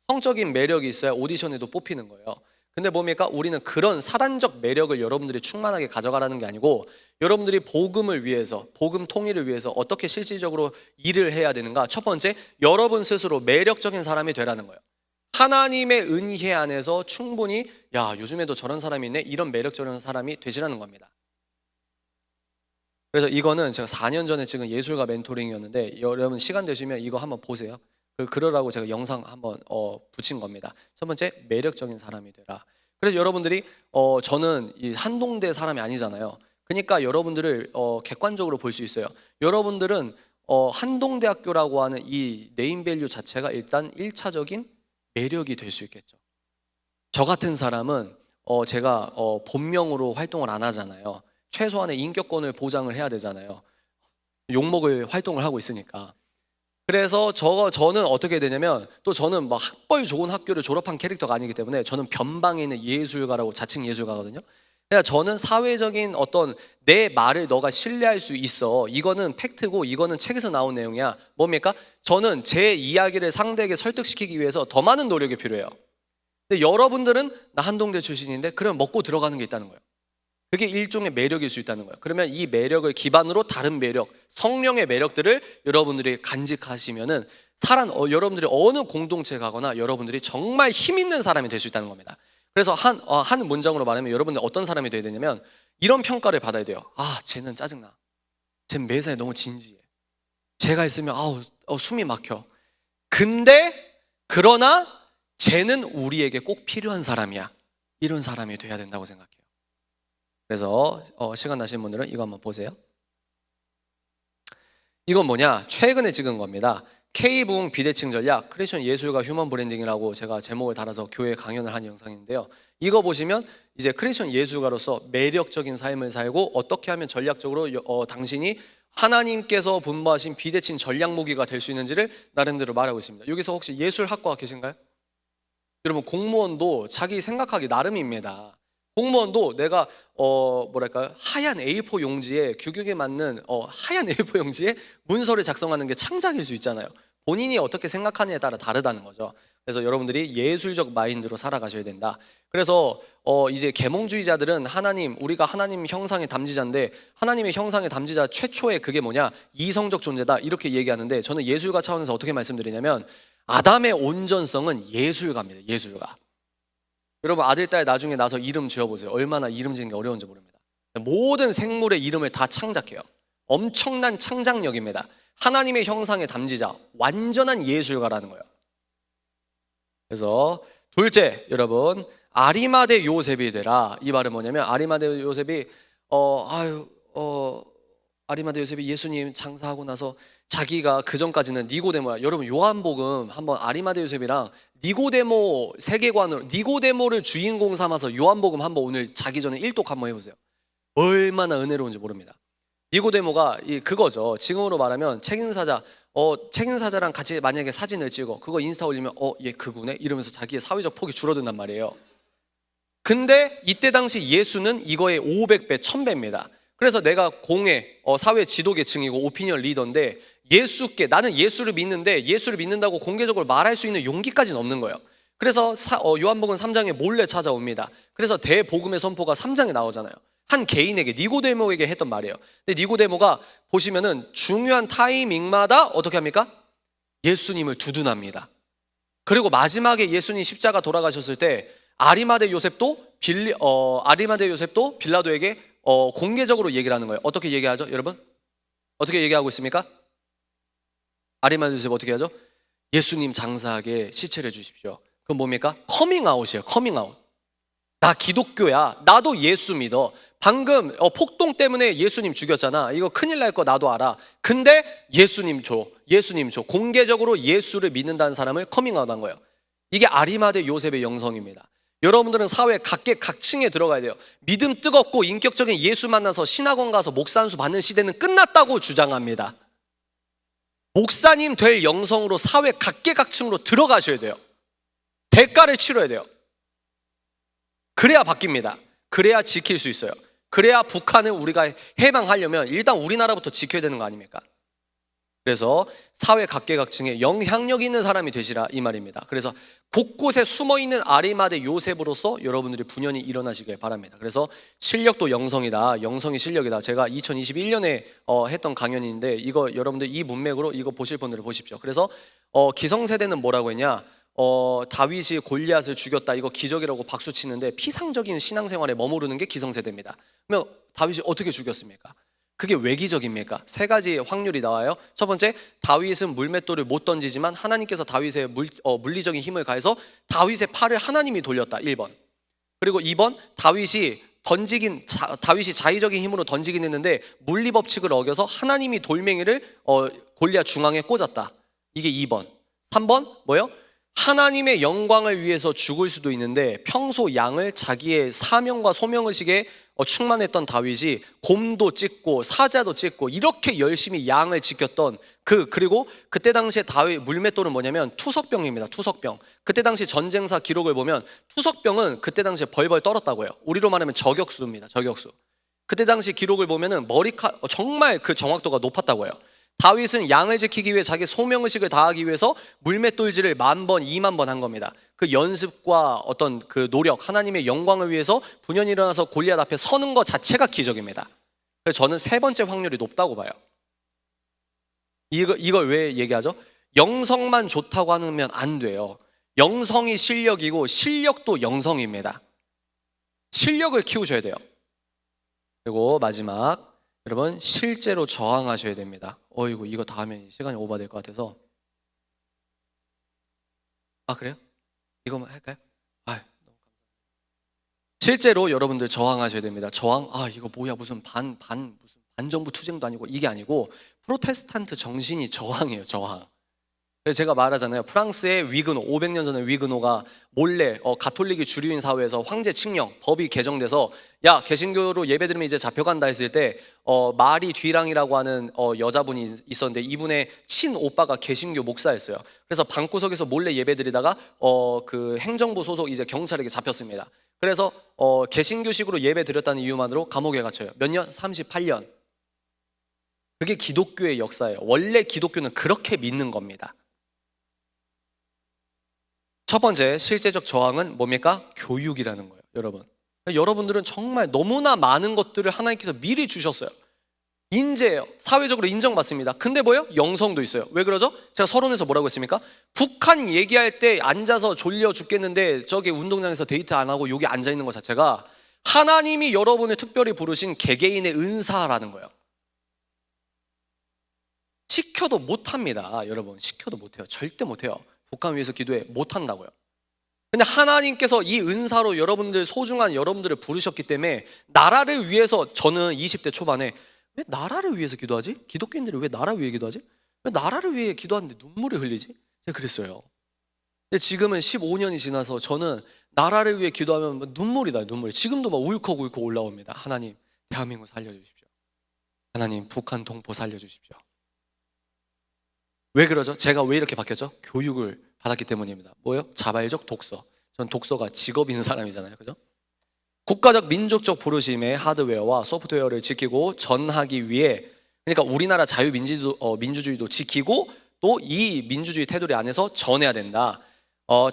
성적인 매력이 있어야 오디션에도 뽑히는 거예요. 근데 뭡니까? 우리는 그런 사단적 매력을 여러분들이 충만하게 가져가라는 게 아니고, 여러분들이 복음을 위해서, 복음 통일을 위해서 어떻게 실질적으로 일을 해야 되는가? 첫 번째, 여러분 스스로 매력적인 사람이 되라는 거예요. 하나님의 은혜 안에서 충분히, 야, 요즘에도 저런 사람이 있네, 이런 매력적인 사람이 되시라는 겁니다. 그래서 이거는 제가 4년 전에 찍은 예술가 멘토링이었는데, 여러분 시간 되시면 이거 한번 보세요. 그러라고 제가 영상 한번 붙인 겁니다. 첫 번째, 매력적인 사람이 되라. 그래서 여러분들이 저는 이 한동대 사람이 아니잖아요. 그러니까 여러분들을 객관적으로 볼 수 있어요. 여러분들은 한동대학교라고 하는 이 네임밸류 자체가 일단 1차적인 매력이 될 수 있겠죠. 저 같은 사람은 제가 본명으로 활동을 안 하잖아요. 최소한의 인격권을 보장을 해야 되잖아요. 욕먹을 활동을 하고 있으니까. 그래서 저는 어떻게 되냐면, 또 저는 막 학벌 좋은 학교를 졸업한 캐릭터가 아니기 때문에 저는 변방에 있는 예술가라고, 자칭 예술가거든요. 그러니까 저는 사회적인 어떤 내 말을 너가 신뢰할 수 있어, 이거는 팩트고 이거는 책에서 나온 내용이야. 뭡니까? 저는 제 이야기를 상대에게 설득시키기 위해서 더 많은 노력이 필요해요. 근데 여러분들은 나 한동대 출신인데 그러면 먹고 들어가는 게 있다는 거예요. 그게 일종의 매력일 수 있다는 거예요. 그러면 이 매력을 기반으로 다른 매력, 성령의 매력들을 여러분들이 간직하시면은 여러분들이 어느 공동체에 가거나 여러분들이 정말 힘 있는 사람이 될 수 있다는 겁니다. 그래서 한 문장으로 말하면 여러분들 어떤 사람이 돼야 되냐면 이런 평가를 받아야 돼요. 쟤는 짜증나. 쟤는 매사에 너무 진지해. 쟤가 있으면 숨이 막혀. 그러나 쟤는 우리에게 꼭 필요한 사람이야. 이런 사람이 돼야 된다고 생각해요. 그래서 시간 나시는 분들은 이거 한번 보세요. 이건 뭐냐? 최근에 찍은 겁니다. K부흥 비대칭 전략, 크리스천 예술과 휴먼 브랜딩이라고 제가 제목을 달아서 교회 강연을 한 영상인데요. 이거 보시면 이제 크리스천 예술가로서 매력적인 삶을 살고 어떻게 하면 전략적으로 당신이 하나님께서 분부하신 비대칭 전략 무기가 될 수 있는지를 나름대로 말하고 있습니다. 여기서 혹시 예술학과 계신가요? 여러분, 공무원도 자기 생각하기 나름입니다. 공무원도 내가 하얀 A4 용지에 규격에 맞는 하얀 A4 용지에 문서를 작성하는 게 창작일 수 있잖아요. 본인이 어떻게 생각하느냐에 따라 다르다는 거죠. 그래서 여러분들이 예술적 마인드로 살아가셔야 된다. 그래서 이제 계몽주의자들은 우리가 하나님 형상의 담지자인데 하나님의 형상의 담지자 최초의 그게 뭐냐? 이성적 존재다 이렇게 얘기하는데 저는 예술가 차원에서 어떻게 말씀드리냐면 아담의 온전성은 예술가입니다. 예술가. 여러분, 아들, 딸 나중에 나서 이름 지어보세요. 얼마나 이름 지는 게 어려운지 모릅니다. 모든 생물의 이름을 다 창작해요. 엄청난 창작력입니다. 하나님의 형상의 담지자, 완전한 예술가라는 거예요. 그래서 둘째, 여러분, 아리마대 요셉이 되라. 이 말은 뭐냐면 아리마대 요셉이 아리마대 요셉이 예수님 장사하고 나서 자기가 그 전까지는 니고데모야. 여러분, 요한복음 한번 아리마대 요셉이랑 니고데모 세계관으로 니고데모를 주인공 삼아서 요한복음 한번 오늘 자기 전에 일독 한번 해보세요. 얼마나 은혜로운지 모릅니다. 니고데모가 그거죠. 지금으로 말하면 책임사자랑 같이 만약에 사진을 찍어 그거 인스타 올리면 얘 그구네 이러면서 자기의 사회적 폭이 줄어든단 말이에요. 근데 이때 당시 예수는 이거의 500배, 1000배입니다. 그래서 내가 사회 지도계층이고 오피니언 리더인데 나는 예수를 믿는데 예수를 믿는다고 공개적으로 말할 수 있는 용기까지는 없는 거예요. 그래서 요한복음 3장에 몰래 찾아옵니다. 그래서 대복음의 선포가 3장에 나오잖아요. 한 개인에게, 니고데모에게 했던 말이에요. 근데 니고데모가 보시면은 중요한 타이밍마다 어떻게 합니까? 예수님을 두둔합니다. 그리고 마지막에 예수님 십자가 돌아가셨을 때 아리마대 요셉도 빌라도에게 공개적으로 얘기를 하는 거예요. 어떻게 얘기하죠, 여러분? 어떻게 얘기하고 있습니까? 아리마대 요셉 어떻게 하죠? 예수님 장사하게 시체를 해주십시오. 그건 뭡니까? 커밍아웃이에요. 커밍아웃. 나 기독교야. 나도 예수 믿어. 방금 폭동 때문에 예수님 죽였잖아. 이거 큰일 날 거 나도 알아. 근데 예수님 줘. 공개적으로 예수를 믿는다는 사람을 커밍아웃한 거예요. 이게 아리마대 요셉의 영성입니다. 여러분들은 사회 각계각층에 들어가야 돼요. 믿음 뜨겁고 인격적인 예수 만나서 신학원 가서 목사 안수 받는 시대는 끝났다고 주장합니다. 목사님 될 영성으로 사회 각계각층으로 들어가셔야 돼요. 대가를 치러야 돼요. 그래야 바뀝니다. 그래야 지킬 수 있어요. 그래야 북한을 우리가 해방하려면 일단 우리나라부터 지켜야 되는 거 아닙니까? 그래서 사회 각계각층에 영향력 있는 사람이 되시라 이 말입니다. 그래서 곳곳에 숨어있는 아리마대 요셉으로서 여러분들이 분연히 일어나시길 바랍니다. 그래서 실력도 영성이다. 영성이 실력이다. 제가 2021년에 했던 강연인데 이거 여러분들 이 문맥으로 이거 보실 분들은 보십시오. 그래서 기성세대는 뭐라고 했냐? 다윗이 골리앗을 죽였다. 이거 기적이라고 박수 치는데 피상적인 신앙생활에 머무르는 게 기성세대입니다. 그러면 다윗이 어떻게 죽였습니까? 그게 왜 기적입니까? 세 가지 확률이 나와요. 첫 번째, 다윗은 물맷돌을 못 던지지만 하나님께서 다윗의 물리적인 힘을 가해서 다윗의 팔을 하나님이 돌렸다. 1번. 그리고 2번, 다윗이 자의적인 힘으로 던지긴 했는데 물리 법칙을 어겨서 하나님이 돌멩이를 골리앗 중앙에 꽂았다. 이게 2번. 3번 뭐요? 하나님의 영광을 위해서 죽을 수도 있는데 평소 양을 자기의 사명과 소명의식에 충만했던 다윗이 곰도 찢고 사자도 찢고 이렇게 열심히 양을 지켰던 그리고 그때 당시에 다윗 물맷돌은 뭐냐면 투석병입니다. 투석병. 그때 당시 전쟁사 기록을 보면 투석병은 그때 당시에 벌벌 떨었다고 해요. 우리로 말하면 저격수입니다. 저격수. 그때 당시 기록을 보면은 정말 그 정확도가 높았다고 해요. 다윗은 양을 지키기 위해 자기 소명의식을 다하기 위해서 물맷돌질을 10,000번, 20,000번 한 겁니다. 그 연습과 어떤 그 노력, 하나님의 영광을 위해서 분연히 일어나서 골리앗 앞에 서는 것 자체가 기적입니다. 그래서 저는 세 번째 확률이 높다고 봐요. 이걸 왜 얘기하죠? 영성만 좋다고 하면 안 돼요. 영성이 실력이고 실력도 영성입니다. 실력을 키우셔야 돼요. 그리고 마지막, 여러분 실제로 저항하셔야 됩니다. 어이구, 이거 다 하면 시간이 오버될 것 같아서. 아, 그래요? 이거만 할까요? 너무 감사합니다. 실제로 여러분들 저항하셔야 됩니다. 저항, 이거 뭐야, 무슨 반정부 투쟁도 아니고, 이게 아니고 프로테스탄트 정신이 저항이에요. 저항. 그래서 제가 말하잖아요. 프랑스의 위그노, 500년 전에 위그노가 몰래 가톨릭이 주류인 사회에서 황제 칙령 법이 개정돼서, 야, 개신교로 예배드리면 이제 잡혀간다 했을 때 마리 뒤랑이라고 하는 여자분이 있었는데, 이분의 친오빠가 개신교 목사였어요. 그래서 방구석에서 몰래 예배드리다가 그 행정부 소속 이제 경찰에게 잡혔습니다. 그래서 개신교식으로 예배드렸다는 이유만으로 감옥에 갇혀요. 몇 년? 38년. 그게 기독교의 역사예요. 원래 기독교는 그렇게 믿는 겁니다. 첫 번째 실제적 저항은 뭡니까? 교육이라는 거예요. 여러분들은 정말 너무나 많은 것들을 하나님께서 미리 주셨어요. 인재예요. 사회적으로 인정받습니다. 근데 뭐예요? 영성도 있어요. 왜 그러죠? 제가 서론에서 뭐라고 했습니까? 북한 얘기할 때 앉아서 졸려 죽겠는데 저기 운동장에서 데이트 안 하고 여기 앉아 있는 것 자체가 하나님이 여러분을 특별히 부르신 개개인의 은사라는 거예요. 시켜도 못합니다. 여러분, 시켜도 못해요. 절대 못해요. 북한 위해서 기도해, 못한다고요. 근데 하나님께서 이 은사로 여러분들, 소중한 여러분들을 부르셨기 때문에 나라를 위해서, 저는 20대 초반에 왜 나라를 위해서 기도하지? 기독교인들이 왜 나라 위해 기도하지? 왜 나라를 위해 기도하는데 눈물을 흘리지? 제가 그랬어요. 근데 지금은 15년이 지나서 저는 나라를 위해 기도하면 눈물이 나요. 눈물이. 지금도 막 울컥울컥 올라옵니다. 하나님, 대한민국 살려주십시오. 하나님, 북한 동포 살려주십시오. 왜 그러죠? 제가 왜 이렇게 바뀌었죠? 교육을 받았기 때문입니다. 뭐예요? 자발적 독서. 전 독서가 직업인 사람이잖아요. 그죠? 국가적 민족적 부르심의 하드웨어와 소프트웨어를 지키고 전하기 위해, 그러니까 우리나라 자유민주주의도 지키고 또 이 민주주의 테두리 안에서 전해야 된다.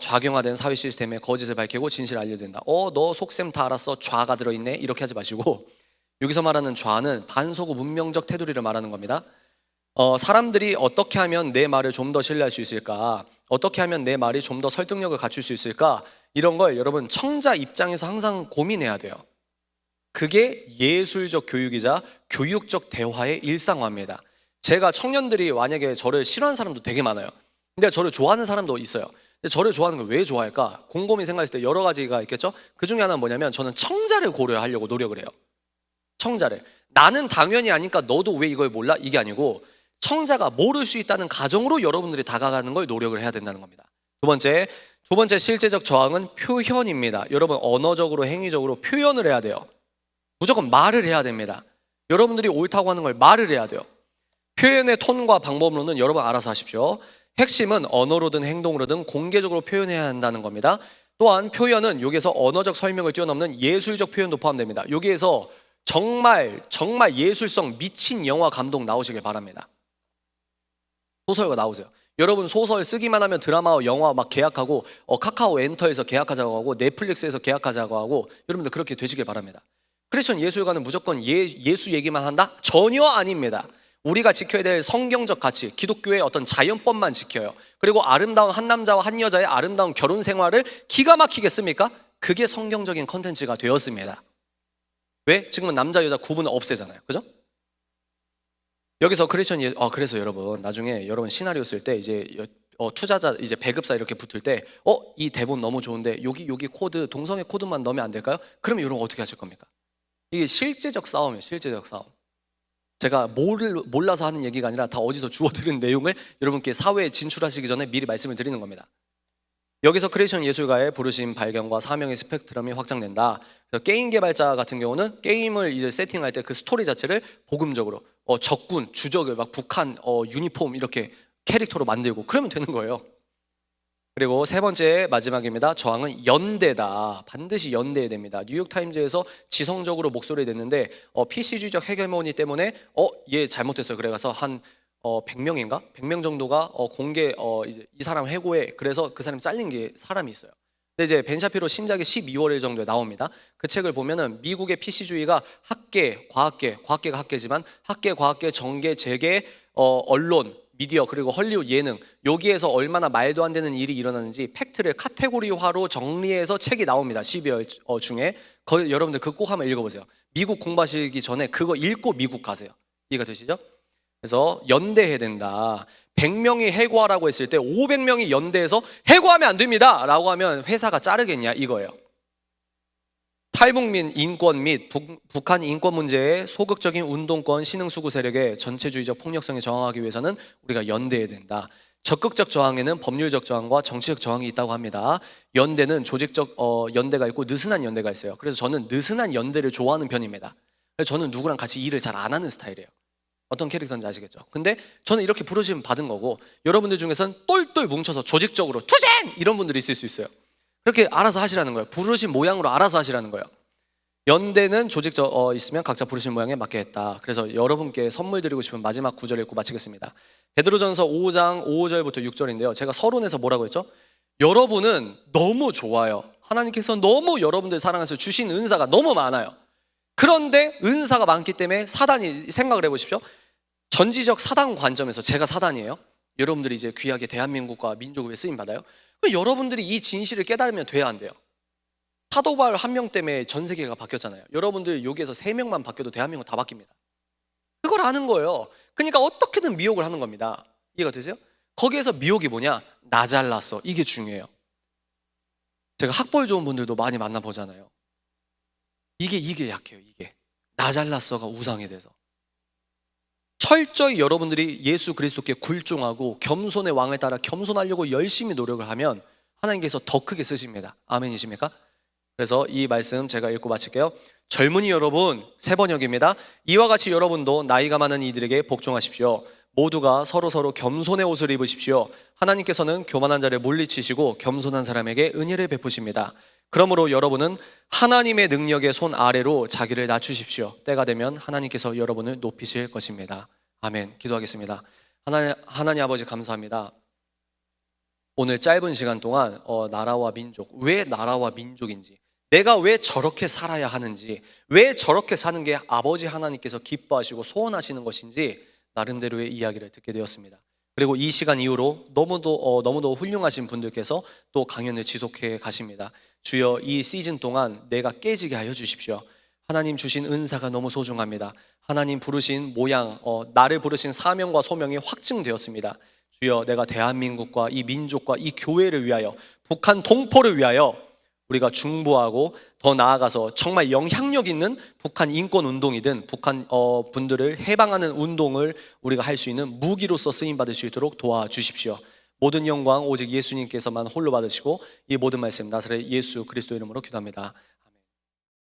좌경화된 사회 시스템의 거짓을 밝히고 진실을 알려야 된다. 너 속셈 다 알았어. 좌가 들어있네. 이렇게 하지 마시고, 여기서 말하는 좌는 반소구 문명적 테두리를 말하는 겁니다. 사람들이 어떻게 하면 내 말을 좀 더 신뢰할 수 있을까? 어떻게 하면 내 말이 좀 더 설득력을 갖출 수 있을까? 이런 걸 여러분 청자 입장에서 항상 고민해야 돼요. 그게 예술적 교육이자 교육적 대화의 일상화입니다. 제가 청년들이 만약에 저를 싫어하는 사람도 되게 많아요. 근데 저를 좋아하는 사람도 있어요. 근데 저를 좋아하는 걸 왜 좋아할까? 곰곰이 생각했을 때 여러 가지가 있겠죠? 그 중에 하나는 뭐냐면, 저는 청자를 고려하려고 노력을 해요. 청자를. 나는 당연히 아니까 너도 왜 이걸 몰라? 이게 아니고, 청자가 모를 수 있다는 가정으로 여러분들이 다가가는 걸 노력을 해야 된다는 겁니다. 두 번째 실제적 저항은 표현입니다. 여러분, 언어적으로 행위적으로 표현을 해야 돼요. 무조건 말을 해야 됩니다. 여러분들이 옳다고 하는 걸 말을 해야 돼요. 표현의 톤과 방법론은 여러분 알아서 하십시오. 핵심은 언어로든 행동으로든 공개적으로 표현해야 한다는 겁니다. 또한 표현은 여기서 언어적 설명을 뛰어넘는 예술적 표현도 포함됩니다. 여기에서 정말 예술성 미친 영화 감독 나오시길 바랍니다. 소설가 나오세요. 여러분, 소설 쓰기만 하면 드라마와 영화 막 계약하고 카카오 엔터에서 계약하자고 하고 넷플릭스에서 계약하자고 하고, 여러분들 그렇게 되시길 바랍니다. 크리스천 예술가는 무조건 예수 얘기만 한다? 전혀 아닙니다. 우리가 지켜야 될 성경적 가치, 기독교의 어떤 자연법만 지켜요. 그리고 아름다운 한 남자와 한 여자의 아름다운 결혼 생활을 기가 막히겠습니까? 그게 성경적인 컨텐츠가 되었습니다. 왜? 지금은 남자 여자 구분을 없애잖아요. 그죠? 여기서 그래서 여러분, 나중에 여러분 시나리오 쓸 때 이제 투자자 이제 배급사 이렇게 붙을 때 이 대본 너무 좋은데 여기 코드, 동성애 코드만 넣으면 안 될까요? 그러면 여러분 어떻게 하실 겁니까? 이게 실제적 싸움이에요. 실제적 싸움. 제가 몰라서 하는 얘기가 아니라 다 어디서 주워 들은 내용을 여러분께 사회에 진출하시기 전에 미리 말씀을 드리는 겁니다. 여기서 크리에이션 예술가의 부르심, 발견과 사명의 스펙트럼이 확장된다. 그래서 게임 개발자 같은 경우는 게임을 이제 세팅할 때 그 스토리 자체를 복음적으로 적군, 주적을 막 북한 유니폼 이렇게 캐릭터로 만들고 그러면 되는 거예요. 그리고 세 번째 마지막입니다. 저항은 연대다. 반드시 연대해야 됩니다. 뉴욕타임즈에서 지성적으로 목소리를 냈는데 PC주의적 헤게모니 때문에 얘 잘못했어요. 그래서 한 100명인가? 100명 정도가 공개 이제 이 사람 해고해. 그래서 그 사람이 잘린 게 사람이 있어요. 근데 이제 벤 샤피로 신작이 12월 정도에 나옵니다. 그 책을 보면은 미국의 PC주의가 학계, 과학계가 학계지만 학계, 과학계, 정계, 재계, 언론, 미디어 그리고 헐리우드 예능 여기에서 얼마나 말도 안 되는 일이 일어나는지 팩트를 카테고리화로 정리해서 책이 나옵니다. 12월 중에 여러분들 그거 꼭 한번 읽어보세요. 미국 공부하시기 전에 그거 읽고 미국 가세요. 이해가 되시죠? 그래서 연대해야 된다. 100명이 해고하라고 했을 때 500명이 연대해서 해고하면 안 됩니다 라고 하면 회사가 자르겠냐 이거예요. 탈북민 인권 및 북한 인권 문제의 소극적인 운동권 신흥수구 세력의 전체주의적 폭력성에 저항하기 위해서는 우리가 연대해야 된다. 적극적 저항에는 법률적 저항과 정치적 저항이 있다고 합니다. 연대는 조직적 연대가 있고 느슨한 연대가 있어요. 그래서 저는 느슨한 연대를 좋아하는 편입니다. 그래서 저는 누구랑 같이 일을 잘 안 하는 스타일이에요. 어떤 캐릭터인지 아시겠죠? 근데 저는 이렇게 부르시면 받은 거고 여러분들 중에서는 똘똘 뭉쳐서 조직적으로 투쟁! 이런 분들이 있을 수 있어요. 그렇게 알아서 하시라는 거예요. 부르신 모양으로 알아서 하시라는 거예요. 연대는 조직적 있으면 각자 부르신 모양에 맞게 했다. 그래서 여러분께 선물 드리고 싶은 마지막 구절 읽고 마치겠습니다. 베드로전서 5장 5절부터 6절인데요. 제가 서론에서 뭐라고 했죠? 여러분은 너무 좋아요. 하나님께서 너무 여러분들 사랑해서 주신 은사가 너무 많아요. 그런데 은사가 많기 때문에 사단이 생각을 해보십시오. 전지적 사단 관점에서 제가 사단이에요. 여러분들이 이제 귀하게 대한민국과 민족을 쓰임 받아요. 그럼 여러분들이 이 진실을 깨달으면 돼야 안 돼요. 사도 바울 한 명 때문에 전 세계가 바뀌었잖아요. 여러분들 여기에서 3명만 바뀌어도 대한민국 다 바뀝니다. 그걸 아는 거예요. 그러니까 어떻게든 미혹을 하는 겁니다. 이해가 되세요? 거기에서 미혹이 뭐냐? 나 잘났어. 이게 중요해요. 제가 학벌 좋은 분들도 많이 만나보잖아요. 이게 약해요. 이게 나 잘났어가 우상에 대해서 철저히 여러분들이 예수 그리스도께 굴종하고 겸손의 왕에 따라 겸손하려고 열심히 노력을 하면 하나님께서 더 크게 쓰십니다. 아멘이십니까? 그래서 이 말씀 제가 읽고 마칠게요. 젊은이 여러분, 세 번역입니다. 이와 같이 여러분도 나이가 많은 이들에게 복종하십시오. 모두가 서로 겸손의 옷을 입으십시오. 하나님께서는 교만한 자를 물리치시고 겸손한 사람에게 은혜를 베푸십니다. 그러므로 여러분은 하나님의 능력의 손 아래로 자기를 낮추십시오. 때가 되면 하나님께서 여러분을 높이실 것입니다. 아멘. 기도하겠습니다. 하나님 아버지 감사합니다. 오늘 짧은 시간 동안 나라와 민족, 왜 나라와 민족인지, 내가 왜 저렇게 살아야 하는지, 왜 저렇게 사는 게 아버지 하나님께서 기뻐하시고 소원하시는 것인지 나름대로의 이야기를 듣게 되었습니다. 그리고 이 시간 이후로 너무도 훌륭하신 분들께서 또 강연을 지속해 가십니다. 주여, 이 시즌 동안 내가 깨지게 하여 주십시오. 하나님 주신 은사가 너무 소중합니다. 하나님 부르신 모양, 나를 부르신 사명과 소명이 확증되었습니다. 주여, 내가 대한민국과 이 민족과 이 교회를 위하여, 북한 동포를 위하여 우리가 중보하고 더 나아가서 정말 영향력 있는 북한 인권 운동이든 북한 분들을 해방하는 운동을 우리가 할 수 있는 무기로서 쓰임받을 수 있도록 도와주십시오. 모든 영광 오직 예수님께서만 홀로 받으시고 이 모든 말씀 나사렛 예수 그리스도 이름으로 기도합니다.